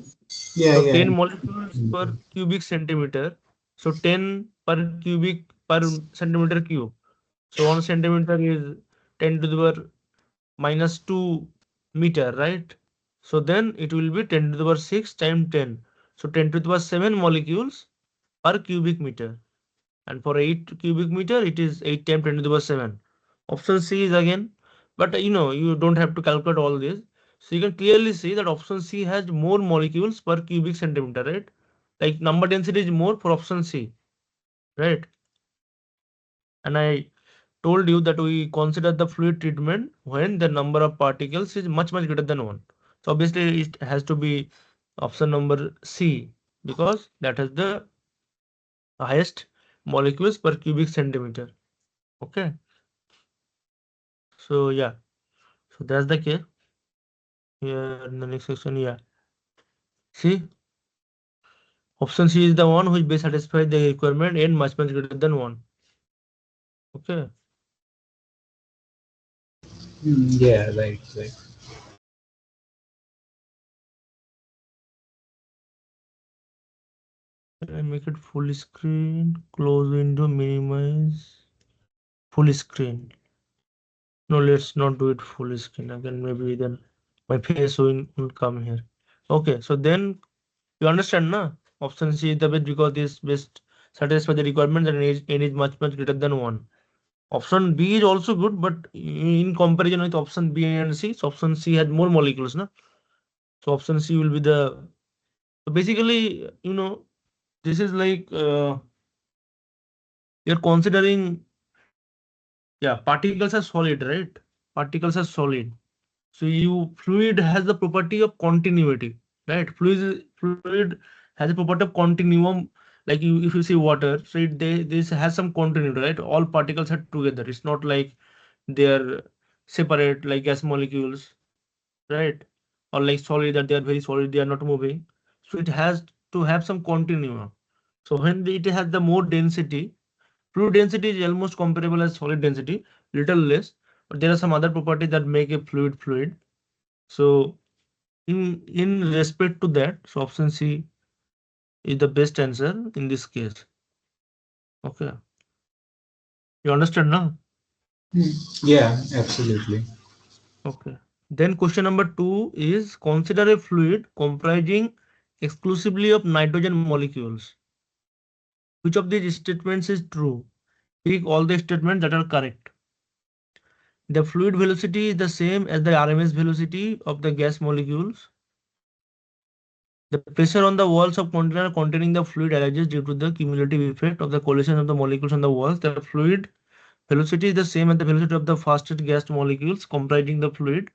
Yeah, So yeah. 10 molecules per cubic centimeter. So 10 per cubic per centimeter cube. So 1 centimeter is 10 to the power minus 2 meter, right? So then it will be 10 to the power 6 times 10. So 10 to the power 7 molecules per cubic meter. And for 8 cubic meter, it is 8 times 10 to the power 7. Option C is again, but you don't have to calculate all this. So you can clearly see that option C has more molecules per cubic centimeter, right? Like number density is more for option C, right? And I told you that we consider the fluid treatment when the number of particles is much greater than 1. So obviously it has to be option number C because that has the highest molecules per cubic centimeter. Okay. So yeah, so that's the case. Here in the next section, yeah. See, option C is the one which best satisfies the requirement and much greater than 1. Okay. Yeah, right, right. Can I make it full screen? Close window, minimize full screen. No, let's not do it full screen again. Maybe then my face will come here. Okay, so then you understand, na? Option C is the best because this best satisfy the requirement that n is much greater than 1. Option B is also good, but in comparison with option B and C, so option C had more molecules, na? So option C will be the. So basically, this is like you're considering, yeah, particles are solid, right? Particles are solid. So you fluid has the property of continuity, right? Fluid has a property of continuum. Like if you see water, so this has some continuity, right? All particles are together. It's not like they're separate like gas molecules, right? Or like solid that they are very solid, they are not moving. So it has to have some continuum. So when it has the more density, fluid density is almost comparable as solid density, little less, but there are some other properties that make a fluid. So in respect to that, so option C is the best answer in this case. Okay, you understand now? Yeah, absolutely. Okay. Then question number 2 is consider a fluid comprising exclusively of nitrogen molecules. Which of these statements is true? Pick all the statements that are correct. The fluid velocity is the same as the RMS velocity of the gas molecules. The pressure on the walls of container containing the fluid arises due to the cumulative effect of the collision of the molecules on the walls. The fluid velocity is the same as the velocity of the fastest gas molecules comprising the fluid.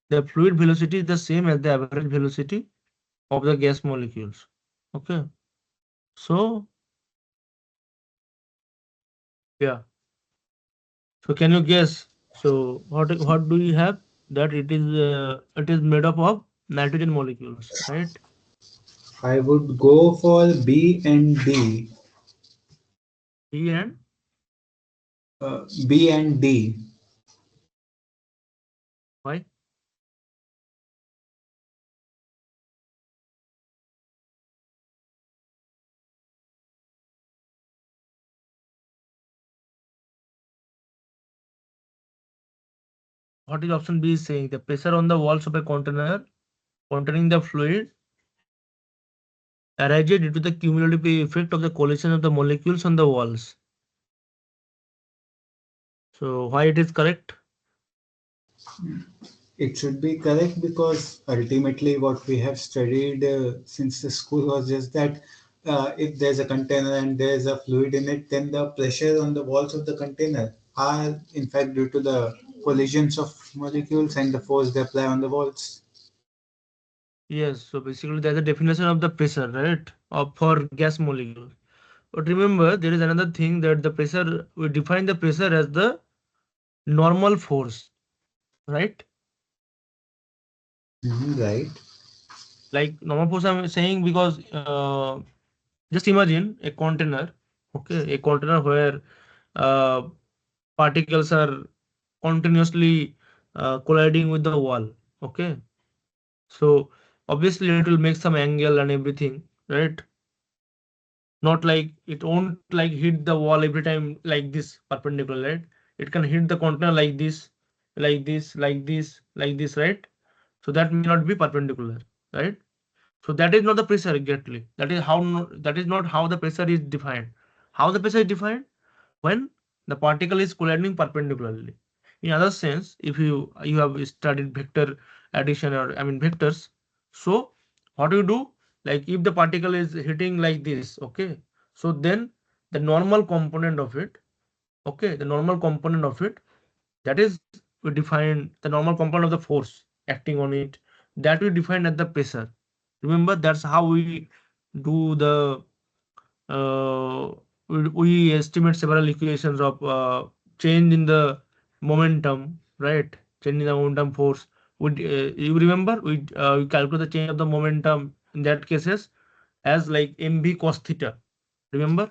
The fluid velocity is the same as the average velocity of the gas molecules. Okay. So, yeah. So can you guess? So what do you have? That it is made up of nitrogen molecules, right? I would go for B and D. E and B and D. why? What is option B is saying? The pressure on the walls of a container containing the fluid arises due to the cumulative effect of the collision of the molecules on the walls. So why it is correct? It should be correct because ultimately what we have studied since the school was just that if there's a container and there's a fluid in it, then the pressure on the walls of the container are in fact due to the collisions of molecules and the force they apply on the walls. Yes. So basically, there's a definition of the pressure, right? Of for gas molecules. But remember, there is another thing that the pressure we define the pressure as the normal force, right? Right. Like normal force I'm saying because just imagine a container, okay, a container where uh, particles are continuously colliding with the wall, okay. So obviously it will make some angle and everything, right? Not like it won't like hit the wall every time like this perpendicular, right? It can hit the container like this, like this, like this, like this, right? So that may not be perpendicular, right? So that is not the pressure exactly. That is not how the pressure is defined. How the pressure is defined? When the particle is colliding perpendicularly. In other sense, if you have studied vector addition, or I mean vectors, so what do you do? Like if the particle is hitting like this, okay, so then the normal component of it, okay, the normal component of it, that is we define the normal component of the force acting on it, that we define as the pressure. Remember, that's how we do the we estimate several equations of change in the momentum, right? Change in the momentum force. You remember we calculate the change of the momentum in that cases as like mv cos theta. Remember,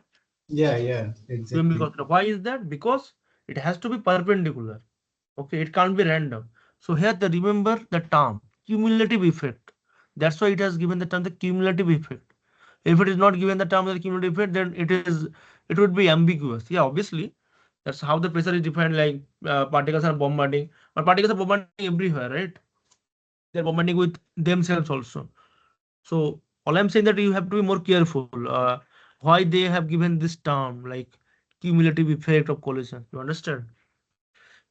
Yeah, yeah, mv exactly. cos theta. Why is that? Because it has to be perpendicular. Okay, it can't be random. So here the remember the term cumulative effect. That's why it has given the term the cumulative effect. If it is not given the term of the cumulative effect, then it would be ambiguous. Yeah, obviously, that's how the pressure is defined. Like particles are bombarding, but particles are bombarding everywhere, right? They're bombarding with themselves also. So all I'm saying that you have to be more careful. Why they have given this term like cumulative effect of collision? You understand?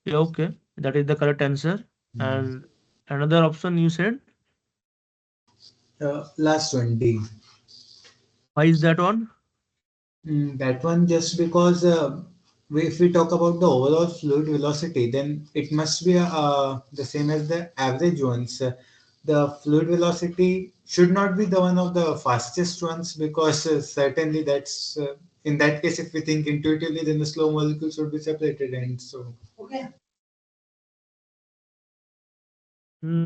Yeah, okay, that is the correct answer. And another option you said, Last one, D. why is that one? That one just because if we talk about the overall fluid velocity, then it must be the same as the average ones. The fluid velocity should not be the one of the fastest ones because certainly that's in that case, if we think intuitively, then the slow molecules should be separated, and so. Hmm.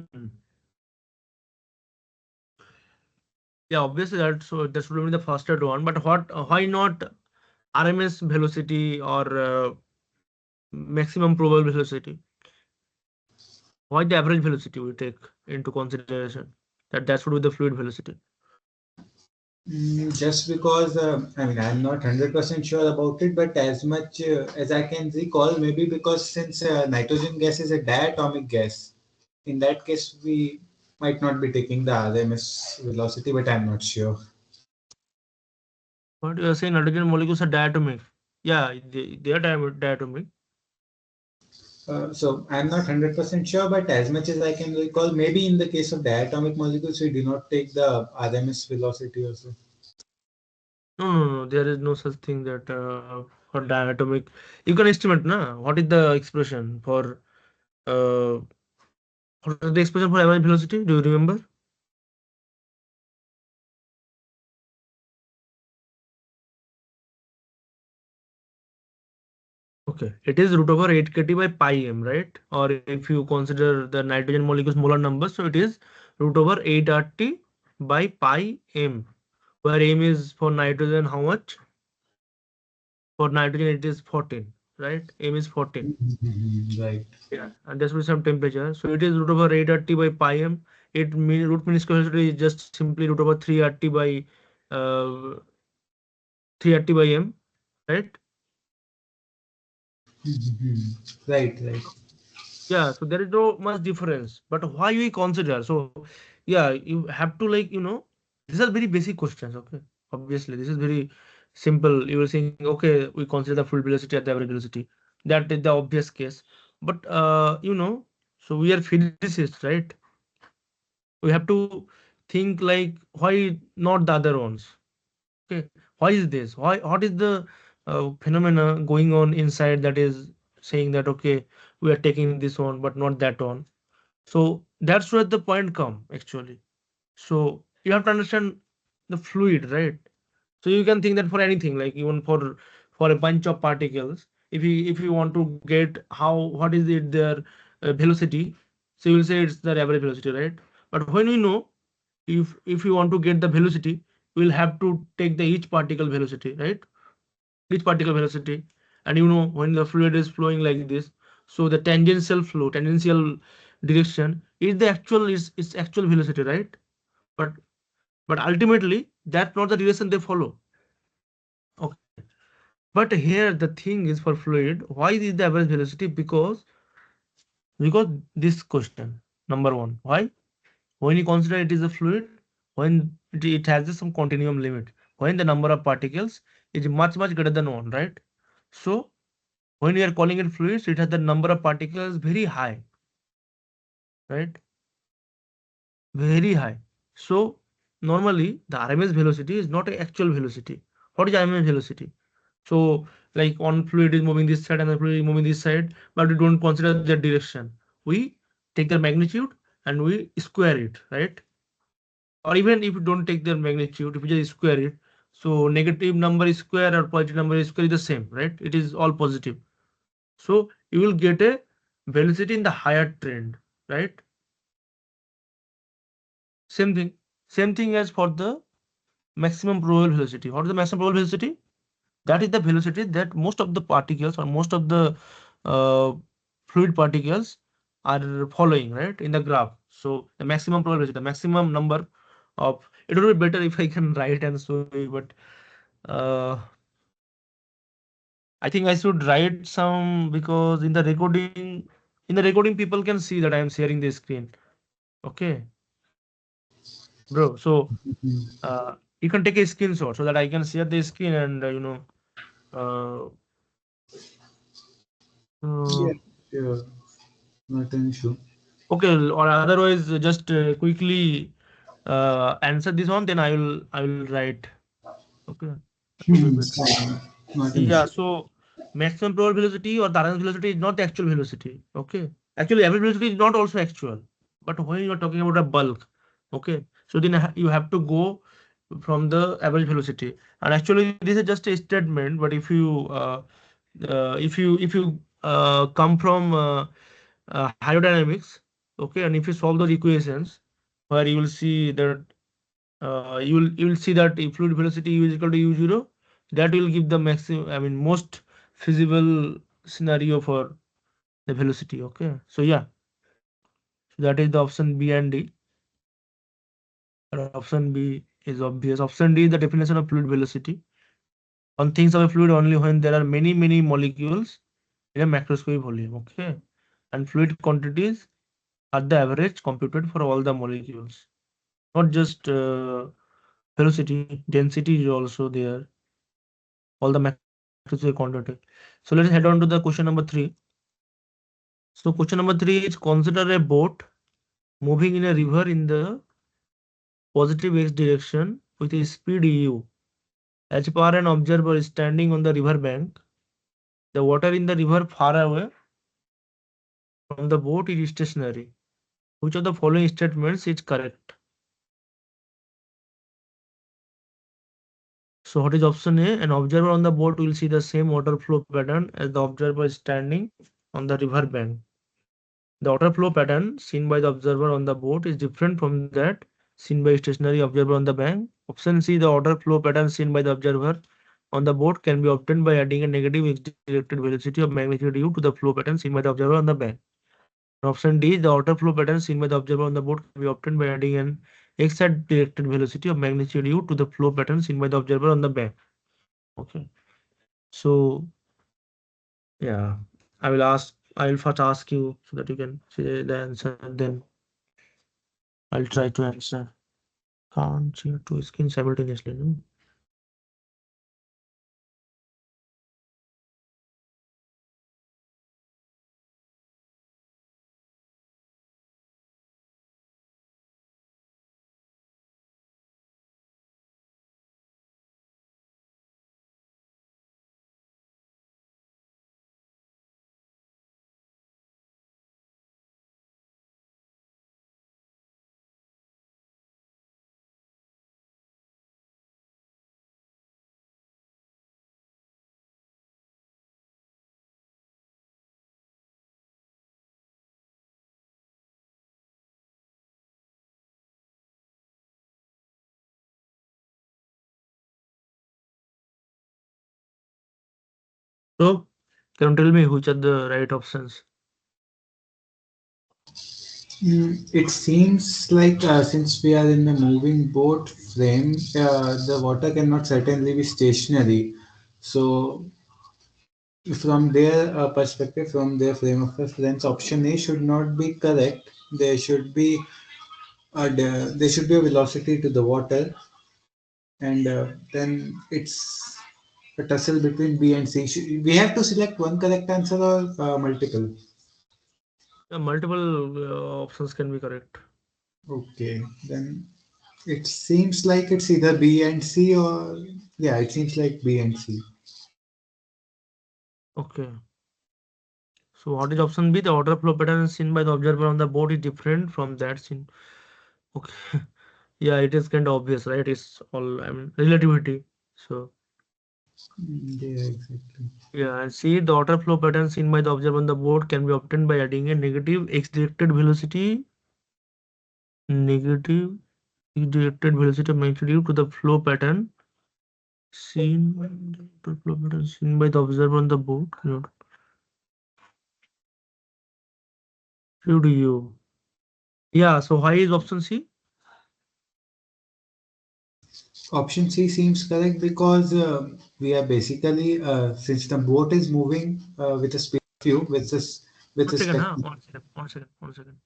Yeah, obviously that should be the fastest one. But why not RMS velocity or maximum probable velocity? Why the average velocity we take into consideration? That should be the fluid velocity. Just because I mean I'm not 100% sure about it, but as much as I can recall, maybe because since nitrogen gas is a diatomic gas, in that case we might not be taking the RMS velocity, but I'm not sure. But you are saying nitrogen molecules are diatomic. Yeah, they are diatomic. So I'm not 100% sure, but as much as I can recall, maybe in the case of diatomic molecules, we do not take the RMS velocity also. No, no, no. There is no such thing that for diatomic. You can estimate, na? What is the expression for uh, what is the expression for average velocity? Do you remember? Okay, it is root over 8 kT by pi m, right? Or if you consider the nitrogen molecules molar number, so it is root over 8 RT by pi m, where m is for nitrogen how much? For nitrogen it is 14, right? M is 14. Right. Yeah, and that's with some temperature. So it is root over 8 RT by pi m. It mean root mean square velocity is just simply root over 3 RT by 3 RT by m, right? Right, right. Yeah, so there is no much difference. But why we consider? So yeah, you have to like, these are very basic questions, okay? Obviously, this is very simple. You were saying, okay, we consider the full velocity at the average velocity. That is the obvious case. But so we are physicists, right? We have to think like why not the other ones? Okay, why is this? What is the phenomena going on inside that is saying that okay, we are taking this one but not that one? So that's where the point come actually. So you have to understand the fluid, right? So you can think that for anything, like even for a bunch of particles, if you want to get how what is it their velocity, so you will say it's their average velocity, right? But when we know, if you want to get the velocity, we'll have to take the each particle velocity, right? Each particle velocity, and when the fluid is flowing like this, so the tangential direction is the actual is its actual velocity, right? but but ultimately that's not the direction they follow. Okay, but here the thing is for fluid, why is the average velocity? Because this question, number one, why? When you consider it is a fluid, when it has some continuum limit, when the number of particles is much greater than one, right? So when we are calling it fluids, it has the number of particles very high, right? Very high. So normally the RMS velocity is not a actual velocity. What is RMS velocity? So like one fluid is moving this side and the fluid is moving this side, but we don't consider their direction. We take their magnitude and we square it, right? Or even if you don't take their magnitude, if you just square it, so negative number is square or positive number is square is the same, right? It is all positive. So you will get a velocity in the higher trend, right? Same thing. Same thing as for the maximum probable velocity. What is the maximum probable velocity? That is the velocity that most of the particles or most of the uh, fluid particles are following, right, in the graph. So the maximum probable velocity, the maximum number of it would be better if I can write and show you, but uh, I think I should write some because in the recording people can see that I am sharing the screen. Okay, bro. So Mhm. you can take a screenshot so that I can share the screen and uh, uh, Yeah, sure. Not an issue. okay, or otherwise just quickly answer this one. Then I will write. Okay, that would be better. Fine. Not an Yeah, issue. so maximum probable velocity or Taran's velocity is not the actual velocity. Okay. Actually, average velocity is not also actual. But when you are talking about a bulk, okay, so then you have to go from the average velocity. And actually, this is just a statement. But if you come from hydrodynamics, okay, and if you solve those equations, where you will see that you will see that if fluid velocity u is equal to u0, that will give the maximum, I mean most feasible scenario for the velocity. Okay, so yeah, so that is the option B and D. And option B is obvious. Option D is the definition of fluid velocity. One thinks of a fluid only when there are many molecules in a macroscopic volume. Okay, and fluid quantities are the average computed for all the molecules, not just velocity. Density is also there, all the macroscopic quantity. So let's head on to the question number 3. So question number 3 is, consider a boat moving in a river in the positive x direction with a speed u. As per an observer standing on the river bank, the water in the river far away from the boat is stationary. Which of the following statements is correct? So what is option A? An observer on the boat will see the same water flow pattern as the observer standing on the river bank. The water flow pattern seen by the observer on the boat is different from that seen by stationary observer on the bank. Option C, the water flow pattern seen by the observer on the boat can be obtained by adding a negative x-directed velocity of magnitude u to the flow pattern seen by the observer on the bank. And option D, the water flow pattern seen by the observer on the boat can be obtained by adding an x-directed velocity of magnitude u to the flow pattern seen by the observer on the bank. Okay. So yeah, I will first ask you so that you can say the answer, then I'll try to answer. Can't share two screens simultaneously, no? So, can you tell me which are the right options? It seems like since we are in a moving boat frame, the water cannot certainly be stationary. So, from their perspective, from their frame of reference, option A should not be correct. There should be there should be a velocity to the water, and then it's a tussle between B and C. We have to select one correct answer or multiple. Multiple options can be correct. Okay, then it seems like it's either B and C or yeah, it seems like B and C. Okay. So, what is option B? The water flow pattern seen by the observer on the boat is different from that seen. Okay. Yeah, it is kind of obvious, right? It's all, I mean, relativity. So, Yeah, exactly. yeah, and see, the water flow pattern seen by the observer on the boat can be obtained by adding a negative x-directed velocity, negative x-directed velocity of magnitude to the flow pattern seen by the flow pattern seen by the observer on the boat. Should you? Yeah, so why is option C? Option C seems correct because we are basically since the boat is moving with a speed of u with this with One second, respect. huh? One second, one second, one second.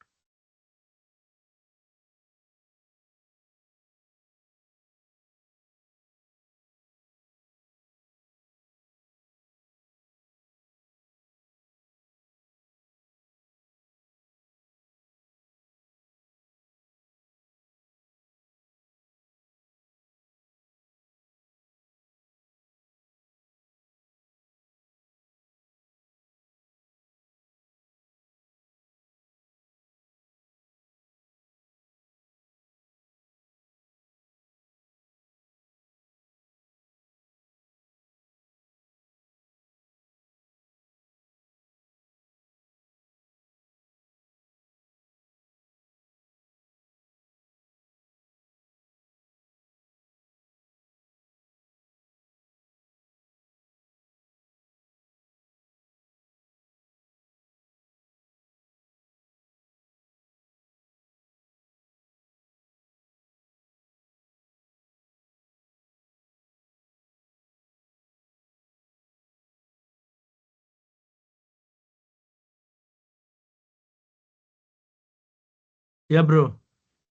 Yeah, bro.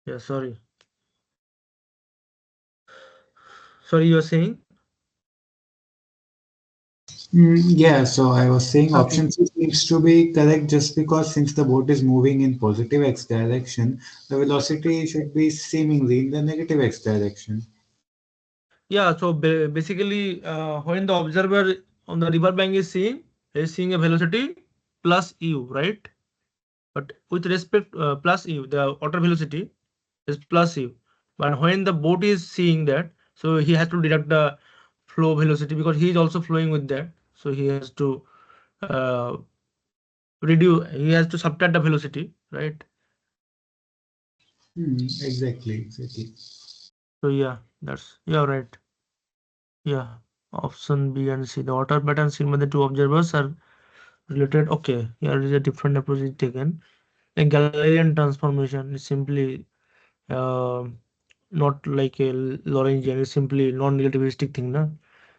Yeah, sorry. Sorry, you were saying? Yeah, so I was saying Okay. option C seems to be correct just because since the boat is moving in positive x direction, the velocity should be seemingly in the negative x direction. Yeah, so basically, when the observer on the river bank is seeing a velocity plus u, right? But with respect plus u, the water velocity is plus u. But when the boat is seeing that, so he has to deduct the flow velocity because he is also flowing with that. So he has to uh, reduce. He has to subtract the velocity, right? Exactly, exactly. So yeah, yeah, right. Yeah, option B and C. The water pattern seen by the two observers are related. Okay, here is a different approach is taken. A Galilean transformation is simply uh, not like a Lorentzian. It's simply non-relativistic thing, na?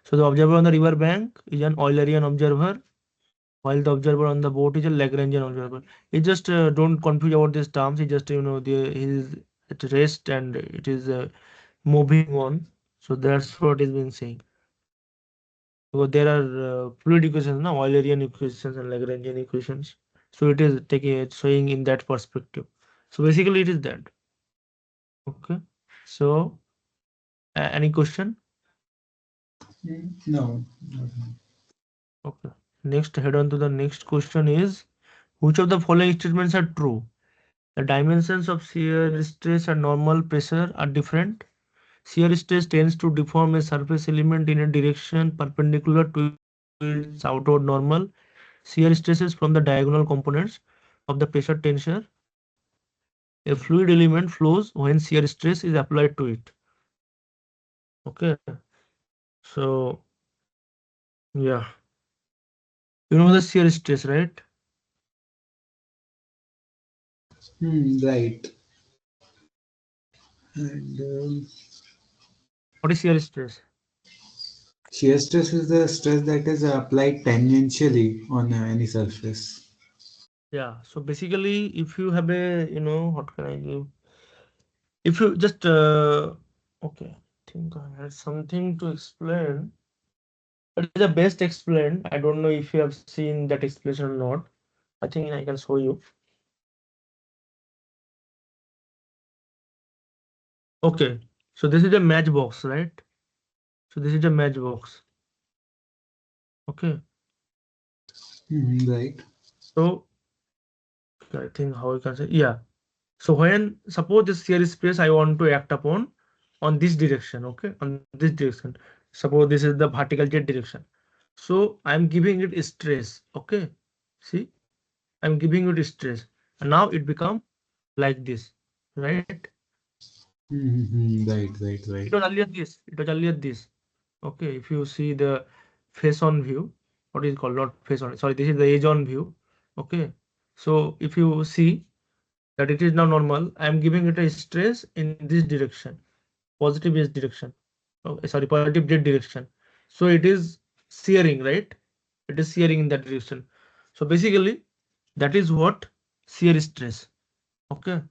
So the observer on the river bank is an Eulerian observer, while the observer on the boat is a Lagrangian observer. You just don't confuse about these terms. He just he is at rest and it is moving on. So that's what is being saying. Because there are fluid equations, na Eulerian equations and Lagrangian equations. So it is taking it showing in that perspective. So basically, it is that. Okay. So any question? No, not now. Okay. Next, head on to the next question is which of the following statements are true? The dimensions of shear stress and normal pressure are different. Shear stress tends to deform a surface element in a direction perpendicular to its outward normal. Shear stresses from the diagonal components of the pressure tensor. A fluid element flows when shear stress is applied to it. Okay. So yeah, you know the shear stress, right? Right. And What is shear stress? shear stress is the stress that is applied tangentially on any surface. Yeah. So basically, if you have a, what can I give? If you just, okay, I think I had something to explain. It is the best explained. I don't know if you have seen that explanation or not. I think I can show you. Okay. So this is a matchbox, right? So this is a matchbox. Okay. Right. So I think how I can say, yeah. So when suppose this here is space I want to act upon on this direction, okay, on this direction. Suppose this is the vertical z direction. So I'm giving it stress, okay. See, I'm giving it stress, and now it become like this, right? Right, right, It right. was earlier this. It was earlier this. Okay, if you see the face on view, what is called not face on. Sorry, this is the edge on view. Okay, so if you see that it is now normal, I am giving it a stress in this direction, positive is direction. sorry, positive z direction. So it is shearing, right? It is shearing in that direction. So basically, that is what shear stress. Okay.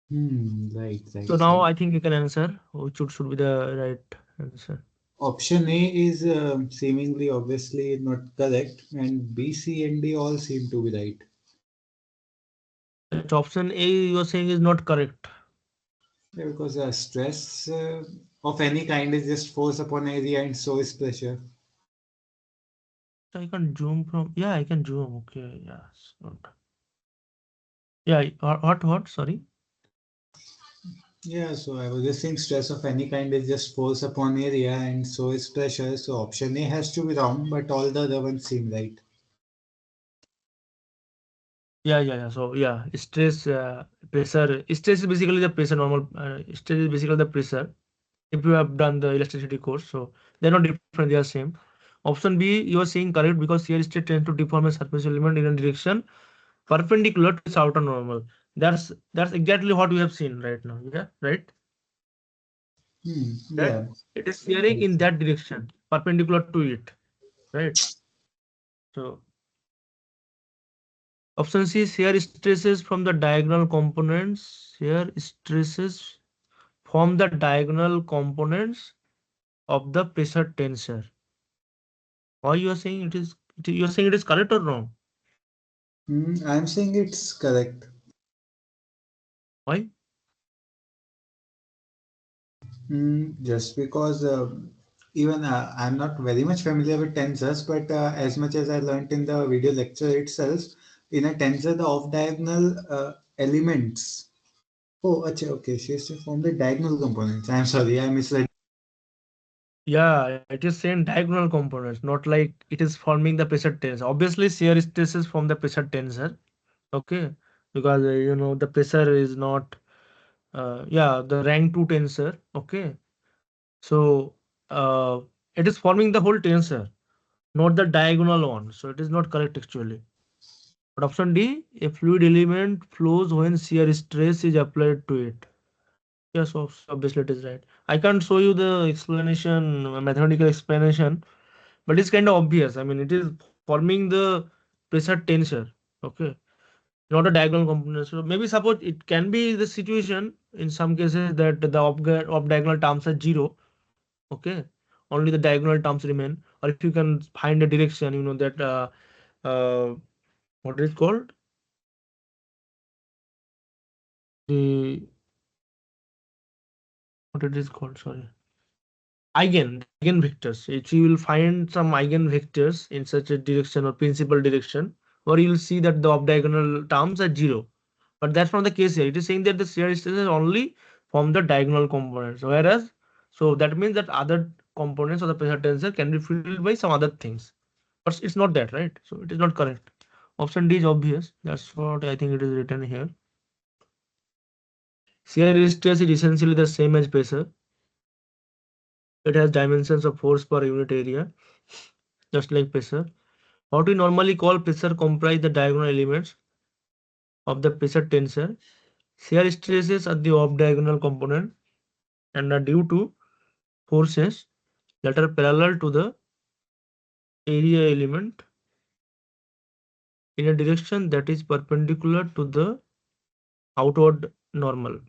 Right, So right, now right. I think you can answer which should be the right answer. Option A is seemingly obviously not correct, and B, C, and D all seem to be right. That option A you are saying is not correct. Yeah, because stress of any kind is just force upon area, and so is pressure. So I can zoom from. Yeah, I can zoom. Okay. Yes. Good. Yeah. What? Sorry. Yeah, so I was just saying stress of any kind is just force upon area, and so is pressure. So option A has to be wrong, but all the other ones seem right. Yeah. So yeah, stress, pressure. Stress is basically the pressure. Normal stress is basically the pressure. If you have done the elasticity course, so they're not different. They are same. Option B, you are saying correct because shear stress tends to deform a surface element in a direction perpendicular to its outer normal. That's exactly what we have seen right now. Yeah, right. That Yeah. it is shearing in that direction, perpendicular to it. Right. So option C, shear stresses from the diagonal components. Shear stresses from the diagonal components of the pressure tensor. Why you are saying it is? You are saying it is correct or wrong? I'm saying it's correct. Why? Just because even I'm not very much familiar with tensors, but as much as I learned in the video lecture itself, in a tensor, the off-diagonal elements. Oh, acha, okay. She has to form the diagonal components. I'm sorry, I misread. Yeah, it is saying diagonal components, not like it is forming the pressure tensor. Obviously, shear stresses from the pressure tensor. Okay, because the pressure is not. Yeah, the rank 2 tensor. Okay, so uh, it is forming the whole tensor, not the diagonal one. So it is not correct actually. But option D, a fluid element flows when shear stress is applied to it. Yes, obviously it is right. I can't show you the explanation, mathematical explanation, but it's kind of obvious. I mean, it is forming the pressure tensor. Okay, not a diagonal component. So maybe suppose it can be the situation in some cases that the off diagonal terms are zero. Okay, only the diagonal terms remain. Or if you can find a direction, that uh, what is it called, the what it is called. Sorry, the eigenvectors. If you will find some eigenvectors in such a direction or principal direction, or you'll see that the off diagonal terms are zero. But that's not the case here. It is saying that the shear stress is only from the diagonal components, whereas so that means that other components of the pressure tensor can be filled by some other things, but it's not that, right? So it is not correct. Option D is obvious. That's what I think it is written here. Shear stress is essentially the same as pressure. It has dimensions of force per unit area, just like pressure. What we normally call pressure comprise the diagonal elements of the pressure tensor. Shear stresses are the off diagonal component and are due to forces that are parallel to the area element in a direction that is perpendicular to the outward normal.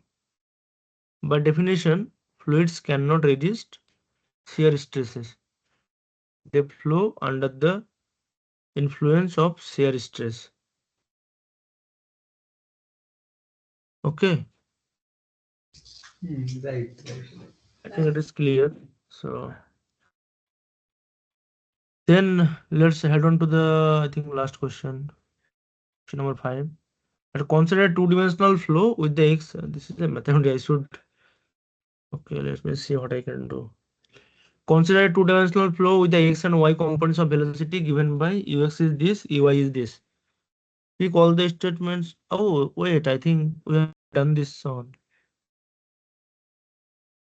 By definition, fluids cannot resist shear stresses. They flow under the influence of shear stress. Okay, Right, right. I think it is clear. So then let's head on to the, I think, last question. Question number 5. Consider two-dimensional flow with the x. This is a method I should. Okay, let me see what I can do. Consider a two-dimensional flow with the x and y components of velocity given by ux is this, ey is this. Pick all the statements. Oh, wait, I think we have done this one.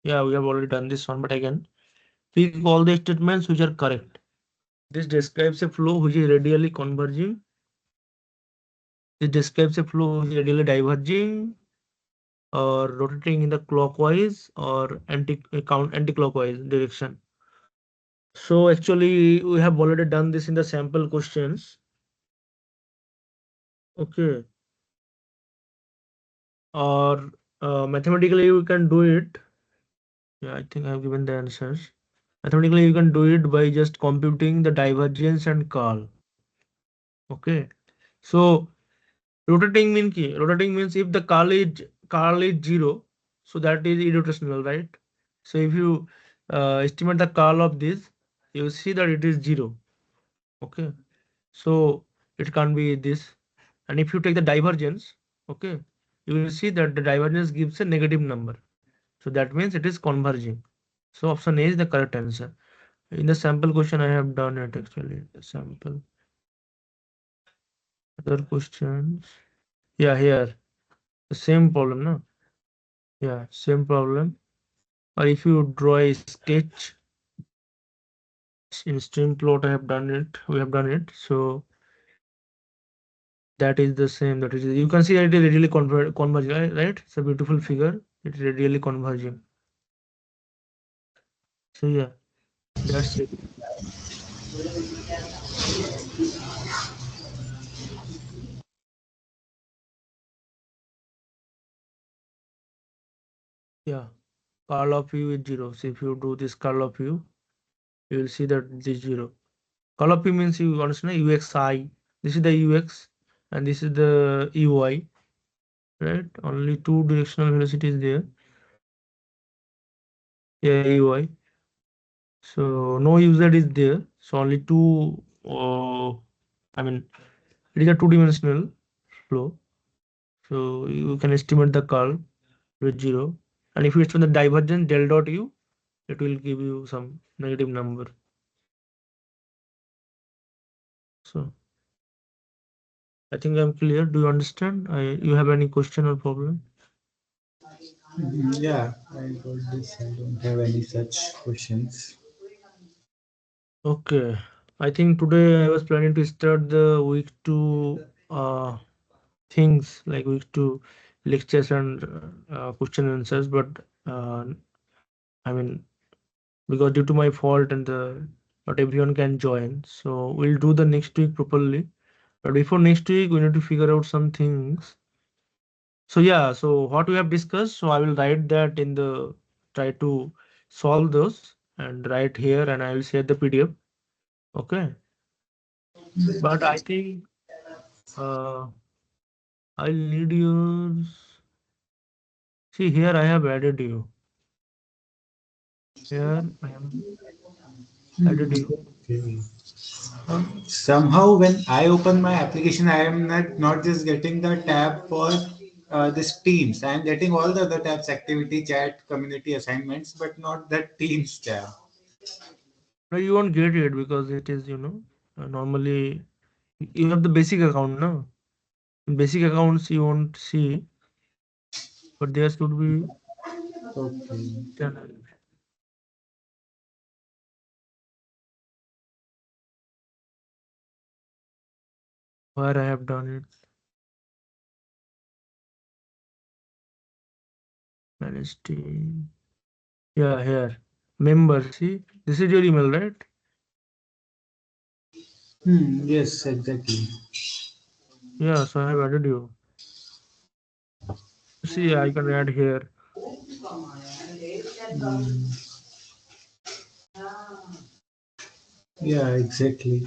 Yeah, we have already done this one, but again, pick all the statements which are correct. This describes a flow which is radially converging. It describes a flow which is radially diverging. or rotating in the clockwise or anti-clockwise direction. So actually we have already done this in the sample questions. Okay. Or mathematically we can do it. Yeah, I think I have given the answers. Mathematically you can do it by just computing the divergence and curl. Okay. So rotating means if the curl is zero, so that is irrotational, right? So if you estimate the curl of this, you see that it is zero. Okay. So it can't be this. And if you take the divergence, okay, you will see that the divergence gives a negative number. So that means it is converging. So option A is the correct answer. In the sample question, I have done it actually. The sample. Other questions. Yeah, here. The same problem, no? Yeah, same problem. Or if you draw a sketch in stream plot, I have done it. We have done it. So that is the same. That is, you can see that it is really converging, right? It's a beautiful figure. It is really converging. So yeah, that's it. Yeah, curl of u is zero. So if you do this curl of u, you will see that this is zero. Curl of u means you understand uxi. This is the ux and this is the uy, right? Only two directional velocities there. Yeah, uy. So no user is there. So only two. I mean, it is a two-dimensional flow. So you can estimate the curl with zero. And if you estimate the divergence del dot u, it will give you some negative number. So I think I'm clear. Do you understand? You have any question or problem? Yeah, I got this. I don't have any such questions. Okay. I think today I was planning to start the week two things like week two lectures and question and answers, but uh, I mean because due to my fault and the not everyone can join, so we'll do the next week properly. But before next week, we need to figure out some things. So yeah, so what we have discussed, so I will write that in the try to solve those and write here and I will share the PDF. Okay. But I think I'll need yours. See here I have added you. Here I am Hmm, added you. okay. Somehow, when I open my application, I am not just getting the tab for this Teams. I am getting all the other tabs: activity, chat, community, assignments, but not that Teams tab. No, you won't get it because it is, normally you have the basic account, no? In basic accounts you won't see, but there should be Okay. channel where I have done it. Manage team. Yeah, here. Member. See, this is your email, right? Yes, exactly. Yeah, so I have added you. See, I can add here. Yeah, exactly.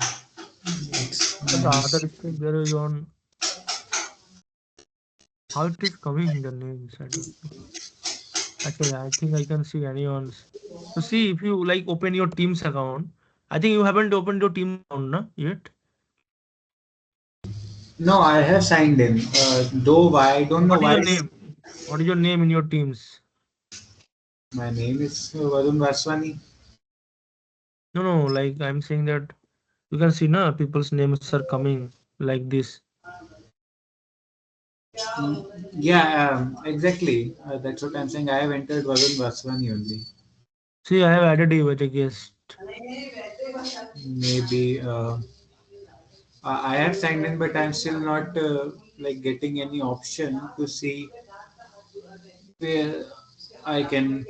It's And the other nice. step there is on how it is coming the names. I don't know. Actually, I think I can see anyone's. So see, if you like open your Teams account, I think you haven't opened your Teams account, na, yet. No, I have signed in. Though why I don't know What is why your name? What is your name in your Teams? my name is Varun Vaswani. No, no, like I'm saying that you can see, na, people's names are coming like this. Yeah, exactly. That's what I'm saying. I have entered Varun Vaswani only. See, I have added you as a guest. Maybe I have signed in, but I'm still not like getting any option to see where I can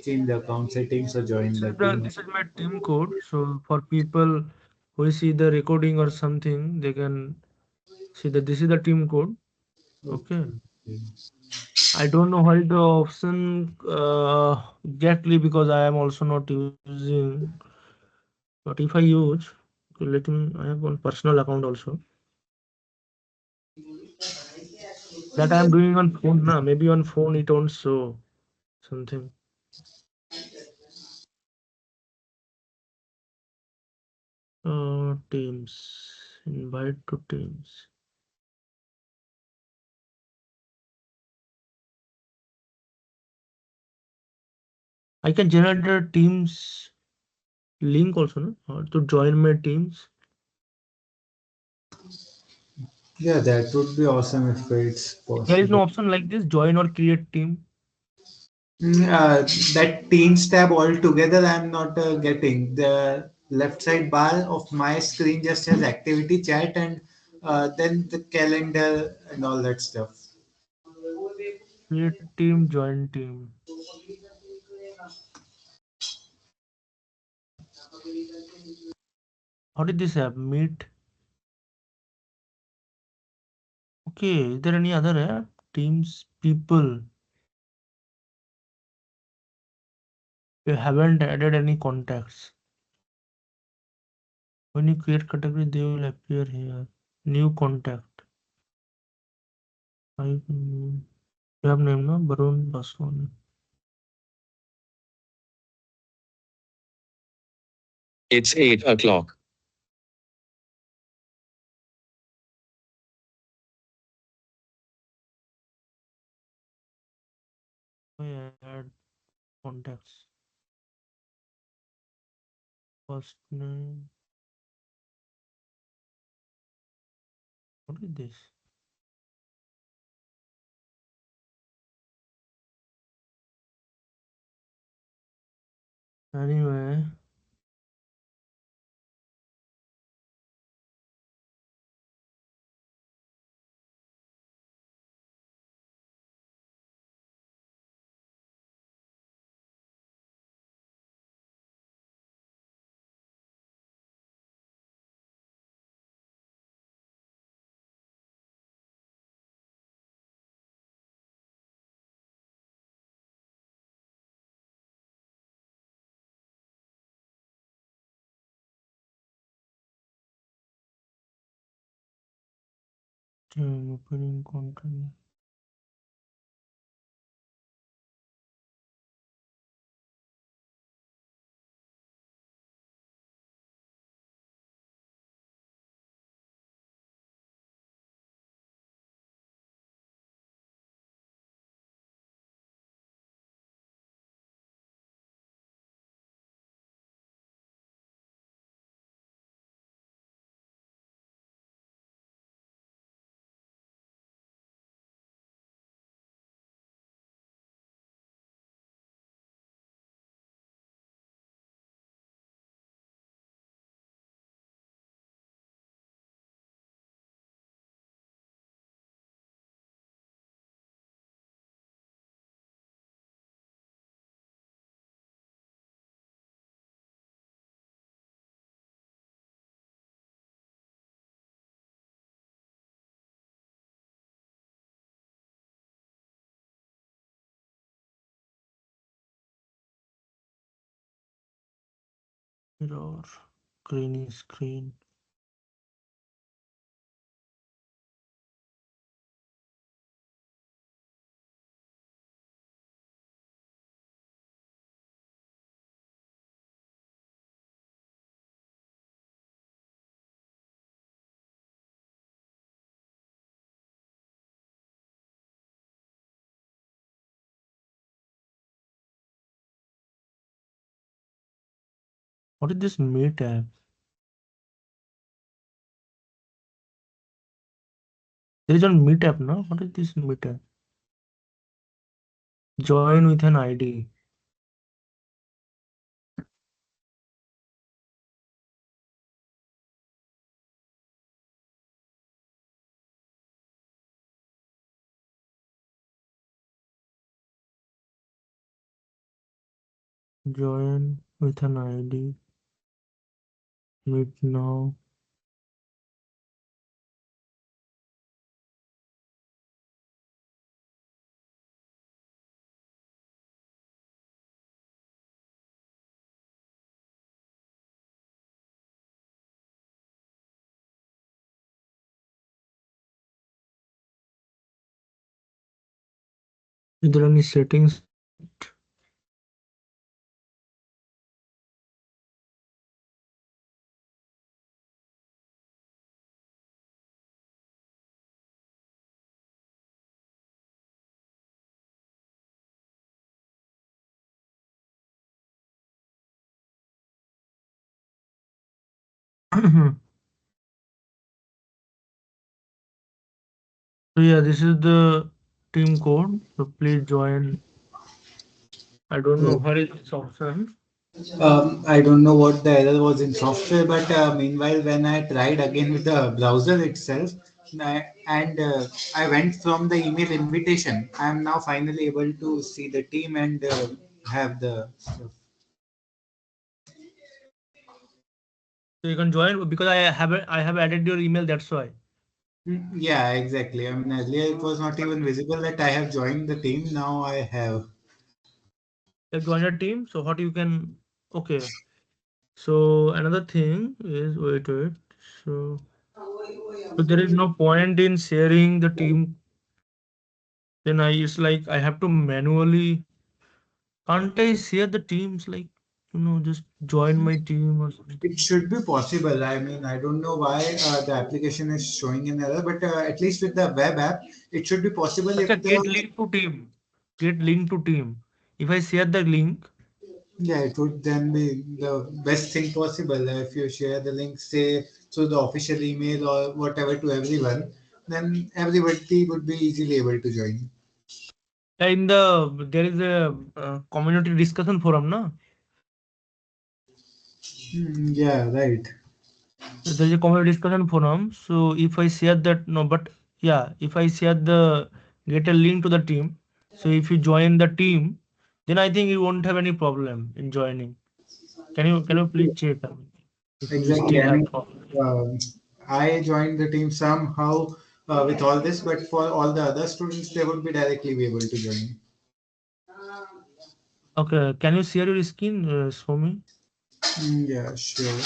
change the account settings or join the team. This is my team code. So for people who see the recording or something, they can see that this is the team code. Okay. Okay. I don't know what is the option exactly because I am also not using. But if I use, okay, let me. I have one personal account also that I am doing on phone. Na, maybe on phone it won't show something. Teams. Invite to Teams. I can generate the Teams link also, no? To join my Teams. Yeah, that would be awesome if it's There is possible. no option like this. Join or create team. That Teams tab altogether, I'm not getting. The left side bar of my screen just has activity chat and then the calendar and all that stuff. Create team. Join team. How did this app meet? Okay. Is there any other app? Teams people. You haven't added any contacts. When you create category, they will appear here. New contact. I you have name no Barun Baswani. It's 8 o'clock. I add contacts. First name. What is this? Anyway, opening content. Mirror. Green screen. What is this Meet app? There is one Meet app, no? What is this Meet app? Join with an ID. Join with an ID. Meet now. Is there any settings yet? So yeah, this is the team code. So please join. I don't know where is this option. I don't know what the error was in software, but meanwhile, when I tried again with the browser itself, and I went from the email invitation, I am now finally able to see the team and have the stuff. So you can join because I have added your email. That's why Yeah, exactly. I mean, earlier it was not even visible that I have joined the team. Now I have. you join a team. So what you can okay. So another thing is wait. So so there is no point in sharing the team. Then it's like I have to manually. Can't I share the teams like just join my team or something? It should be possible. I mean, I don't know why the application is showing an error, but at least with the web app, it should be possible Acha, if the get link to team. Get link to team. If I share the link, yeah, it would then be the best thing possible if you share the link, say through the official email or whatever to everyone, then everybody would be easily able to join. in there is a community discussion forum, na? Yeah, right. There is a community discussion forum. So if I share that, no, but yeah, if I share the get a link to the team, so if you join the team, then I think you won't have any problem in joining. Can you please check if you Exactly. still I have mean, problem? um, I joined the team somehow with all this, but for all the other students, they would be directly be able to join. Okay, can you share your screen for me? Yeah, sure.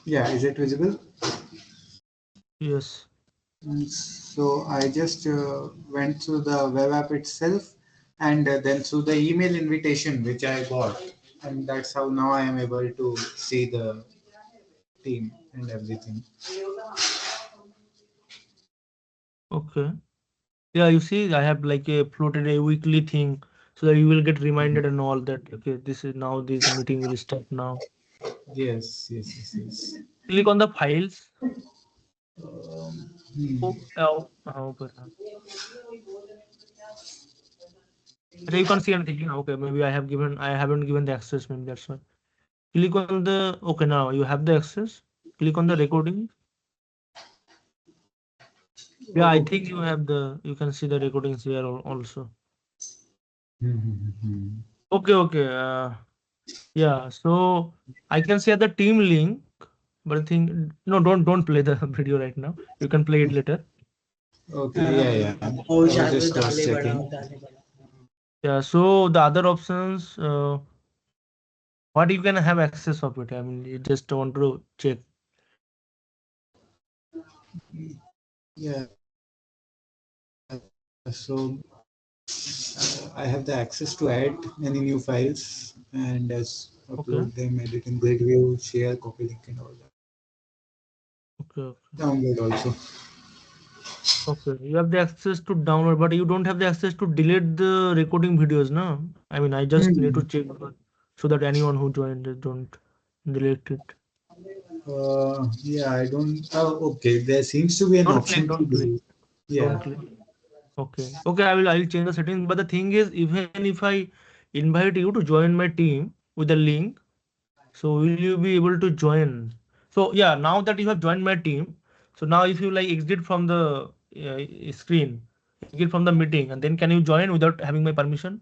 Yeah, is it visible? Yes. So I just went through the web app itself and then through the email invitation which I got, and that's how now I am able to see the team and everything. Okay. Yeah, you see, I have like a floated a weekly thing so that you will get reminded and all that. Okay, this is now this meeting will start now. Yes, yes, yes, yes. Click on the files. Hmm. Oh, oh, okay. Okay, you can't see anything. Yeah, okay, maybe I haven't given the access. Maybe that's why. Click on the okay now you have the access. Click on the recording. Yeah, I think you have the you can see the recordings here also. Hmm. Okay. Yeah, so I can share the team link, but I think no, don't play the video right now. You can play it later. Okay, yeah, yeah. I was just cross checking. Yeah, so the other options, what you can have access of it. I mean, you just want to check. Yeah, so I have the access to add any new files and upload Okay, them, edit in grid view, share, copy link, and all that. okay. Download also. Okay, you have the access to download, but you don't have the access to delete the recording videos, no? I mean, I just need to Hmm. check so that anyone who joined it don't delete it. Yeah, I don't. Oh, okay. There seems to be an option to Don't click, delete. don't Yeah. click. Okay. Okay, I will change the settings. But the thing is, even if I invite you to join my team with the link, so will you be able to join? So yeah, now that you have joined my team, so now if you like exit from the screen, exit from the meeting, and then can you join without having my permission?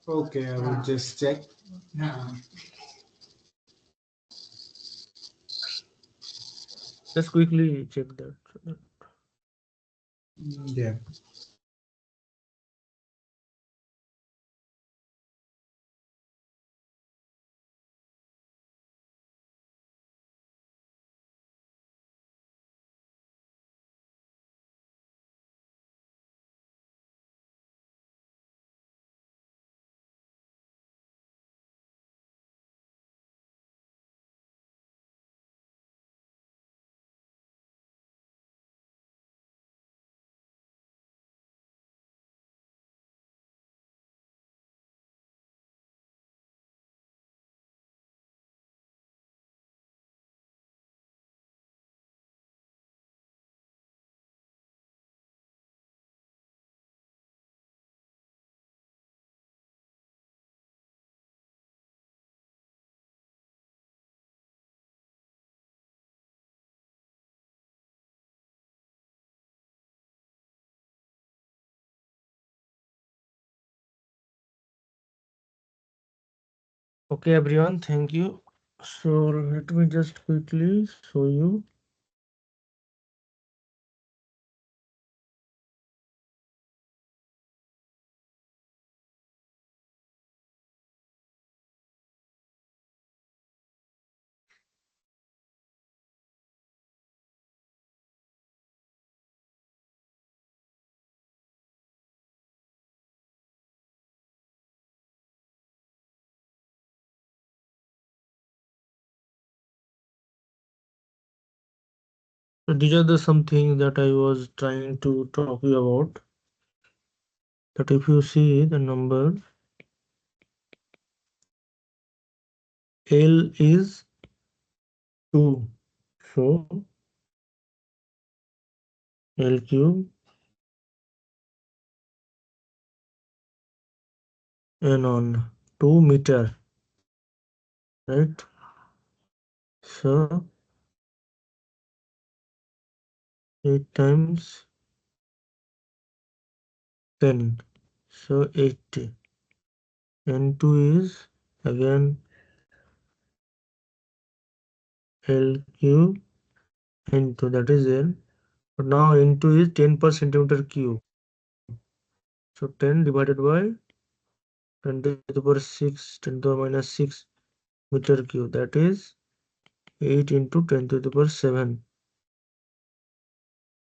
Okay, I will just check. Just quickly check that. Yeah. Okay, everyone, thank you. So let me just quickly show you. So these are the some things that I was trying to talk you about. That if you see the number L is 2, so L cube n on 2 meter, right? So 8 times 10, so 80. N2 is again L cube into, that is L. But now N2 is 10 per centimeter cube. So 10 divided by 10 to the power 6, 10 to the power minus 6 meter cube. That is 8 into 10 to the power 7.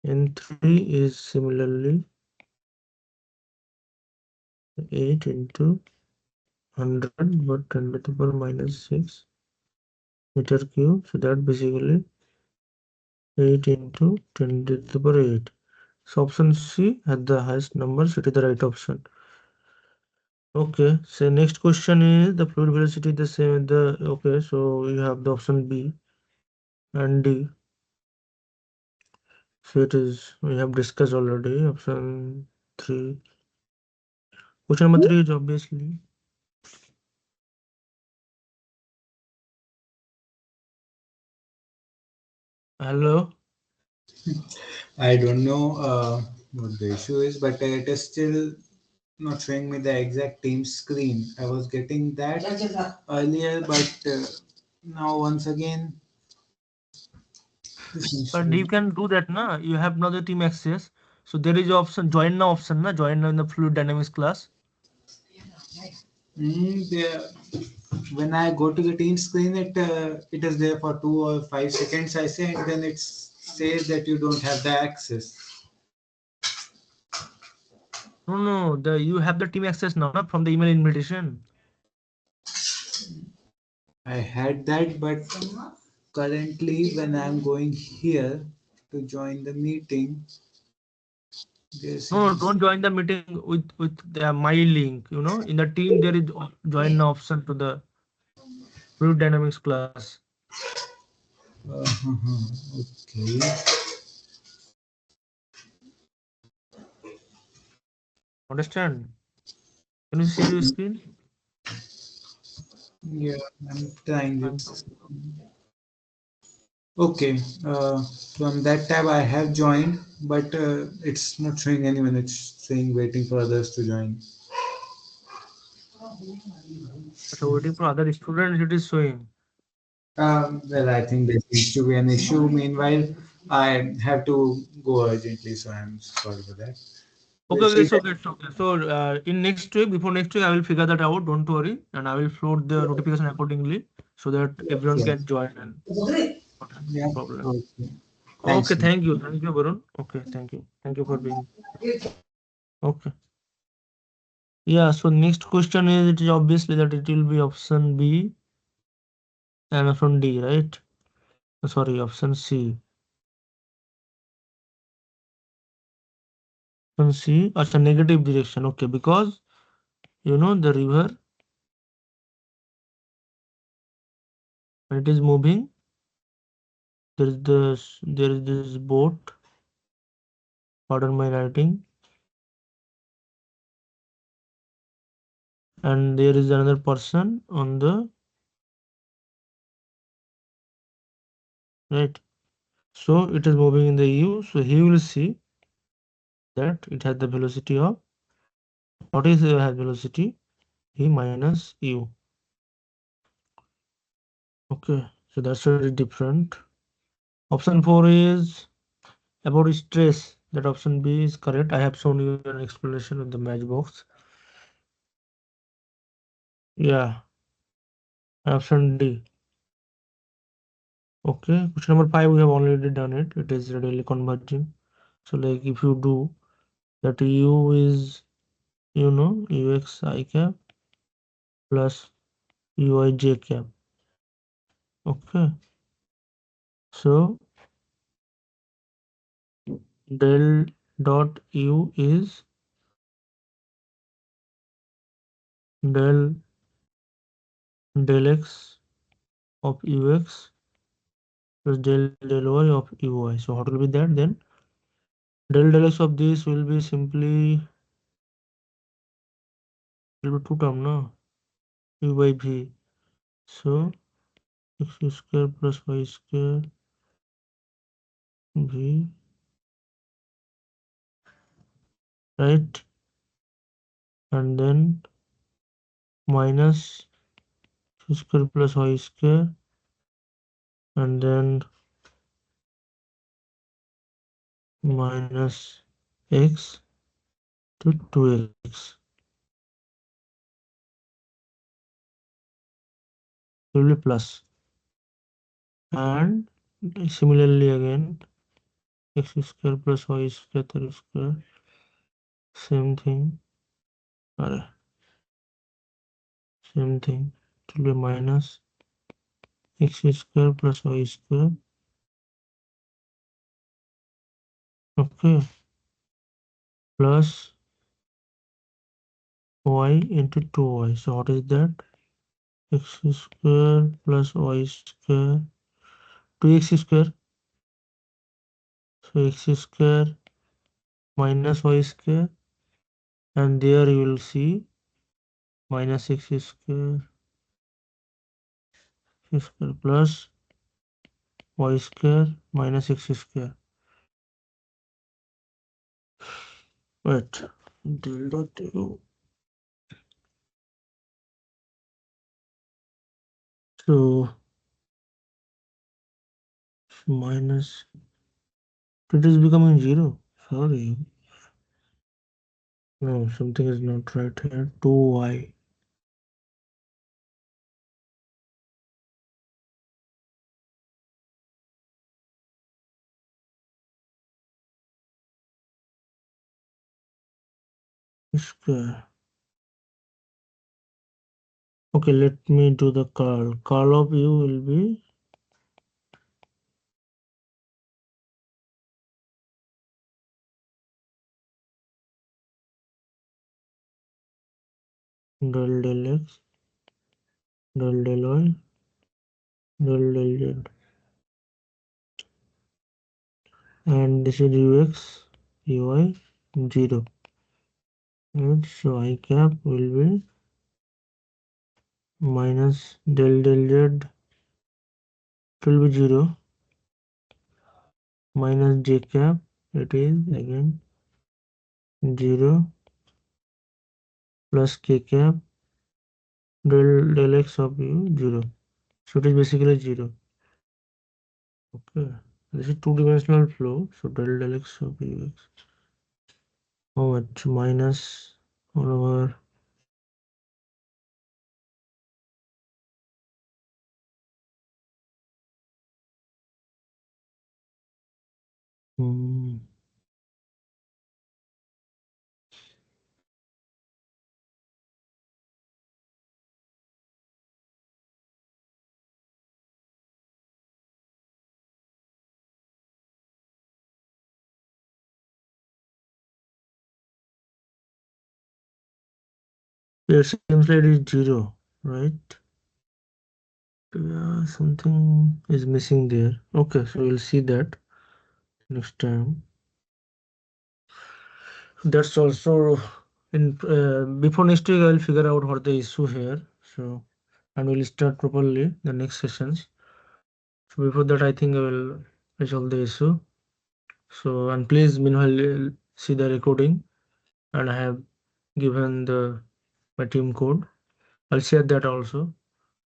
N3 is similarly 8 into 100, but 10 to the power minus 6 meter cube. So that basically 8 into 10 to the power 8. So option C had the highest numbers. It is the right option. Okay, so next question is the fluid velocity the same. Okay, so you have the option B and D. So it is, we have discussed already. Option 3. Question number 3 is obviously. Hello. I don't know what the issue is, but it is still not showing me the exact team screen. I was getting that earlier, but now once again, this seems to But be. you can do that, na? You have now the team access. So there is option join now option, na? Join now in the fluid dynamics class. There, when I go to the team screen, it is there for 2 or 5 seconds. I say, and then it says that you don't have the access. No, no, the you have the team access now, na? From the email invitation. I had that, but currently, when I'm going here to join the meeting, there No, no, seems. don't join the meeting with the my link. You know, in the team there is join now option to the fluid dynamics class. Okay. Understand? Can you share your screen? Yeah, I'm trying I'm it. Okay, from that tab I have joined, but it's not showing anyone. It's saying waiting for others to join. So waiting for other students, it is showing. Well, I think there seems to be an issue. Meanwhile, I have to go urgently, so I'm sorry for that. Okay, We'll okay, see it's that. okay, it's okay. So in next week, before next week, I will figure that out. Don't worry, and I will float the notification accordingly so that everyone Sure. can join and not have Yeah. problem. Okay. Okay, Thanks. thank you, Varun. Okay, thank you for being. Okay, yeah. So next question is it is obviously that it will be option B and option D, right? Sorry, option C. Option C, a negative direction. Okay, because the river when it is moving, there is this boat. Pardon my writing, and there is another person on the right. So it is moving in the u. So he will see that it has the velocity of what is has velocity v minus u. Okay, so that's very different. Option 4 is about stress. That option B is correct. I have shown you an explanation of the matchbox. Yeah, option D. Okay, question number 5 we have already done it. It is readily converging. So like if you do that, u is ux I cap plus ui j cap. Okay, so del dot u is del del x of ux plus del y of uy. So what will be that then? Del x of this will be simply will be two term no u by v. So x square plus y square v, right, and then minus x square plus y square, and then minus x to 2x will be plus, and similarly again x square plus y square third square, same thing, or same thing, it will be minus x square plus y square. Okay, plus y into 2y. So what is that? X square plus y square, 2x square. So x square minus y square, and there you will see minus x square, x square plus y square minus x square. Wait, del dot u. So minus, it is becoming 0. Sorry, no, something is not right here. 2y square. Okay, let me do the curl. Curl of u will be del x, del y, del z. And this is ux, uy, 0. And so I cap will be minus del z, it will be 0. minus j cap, it is again 0 plus k cap del x of u 0. So it is basically 0. Okay, this is two-dimensional flow. So del x of ux, how much? Minus 1 over hmm, it seems like it is 0, right? Yeah, something is missing there. Okay, so we'll see that next time. That's also in before next week I'll figure out what the issue here. So and we'll start properly the next sessions. So before that I think I will resolve the issue. So and please meanwhile see the recording, and I have given the my team code. I'll share that also.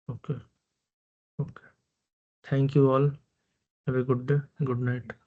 Okay. Okay. Thank you all. Have a good day. Good night.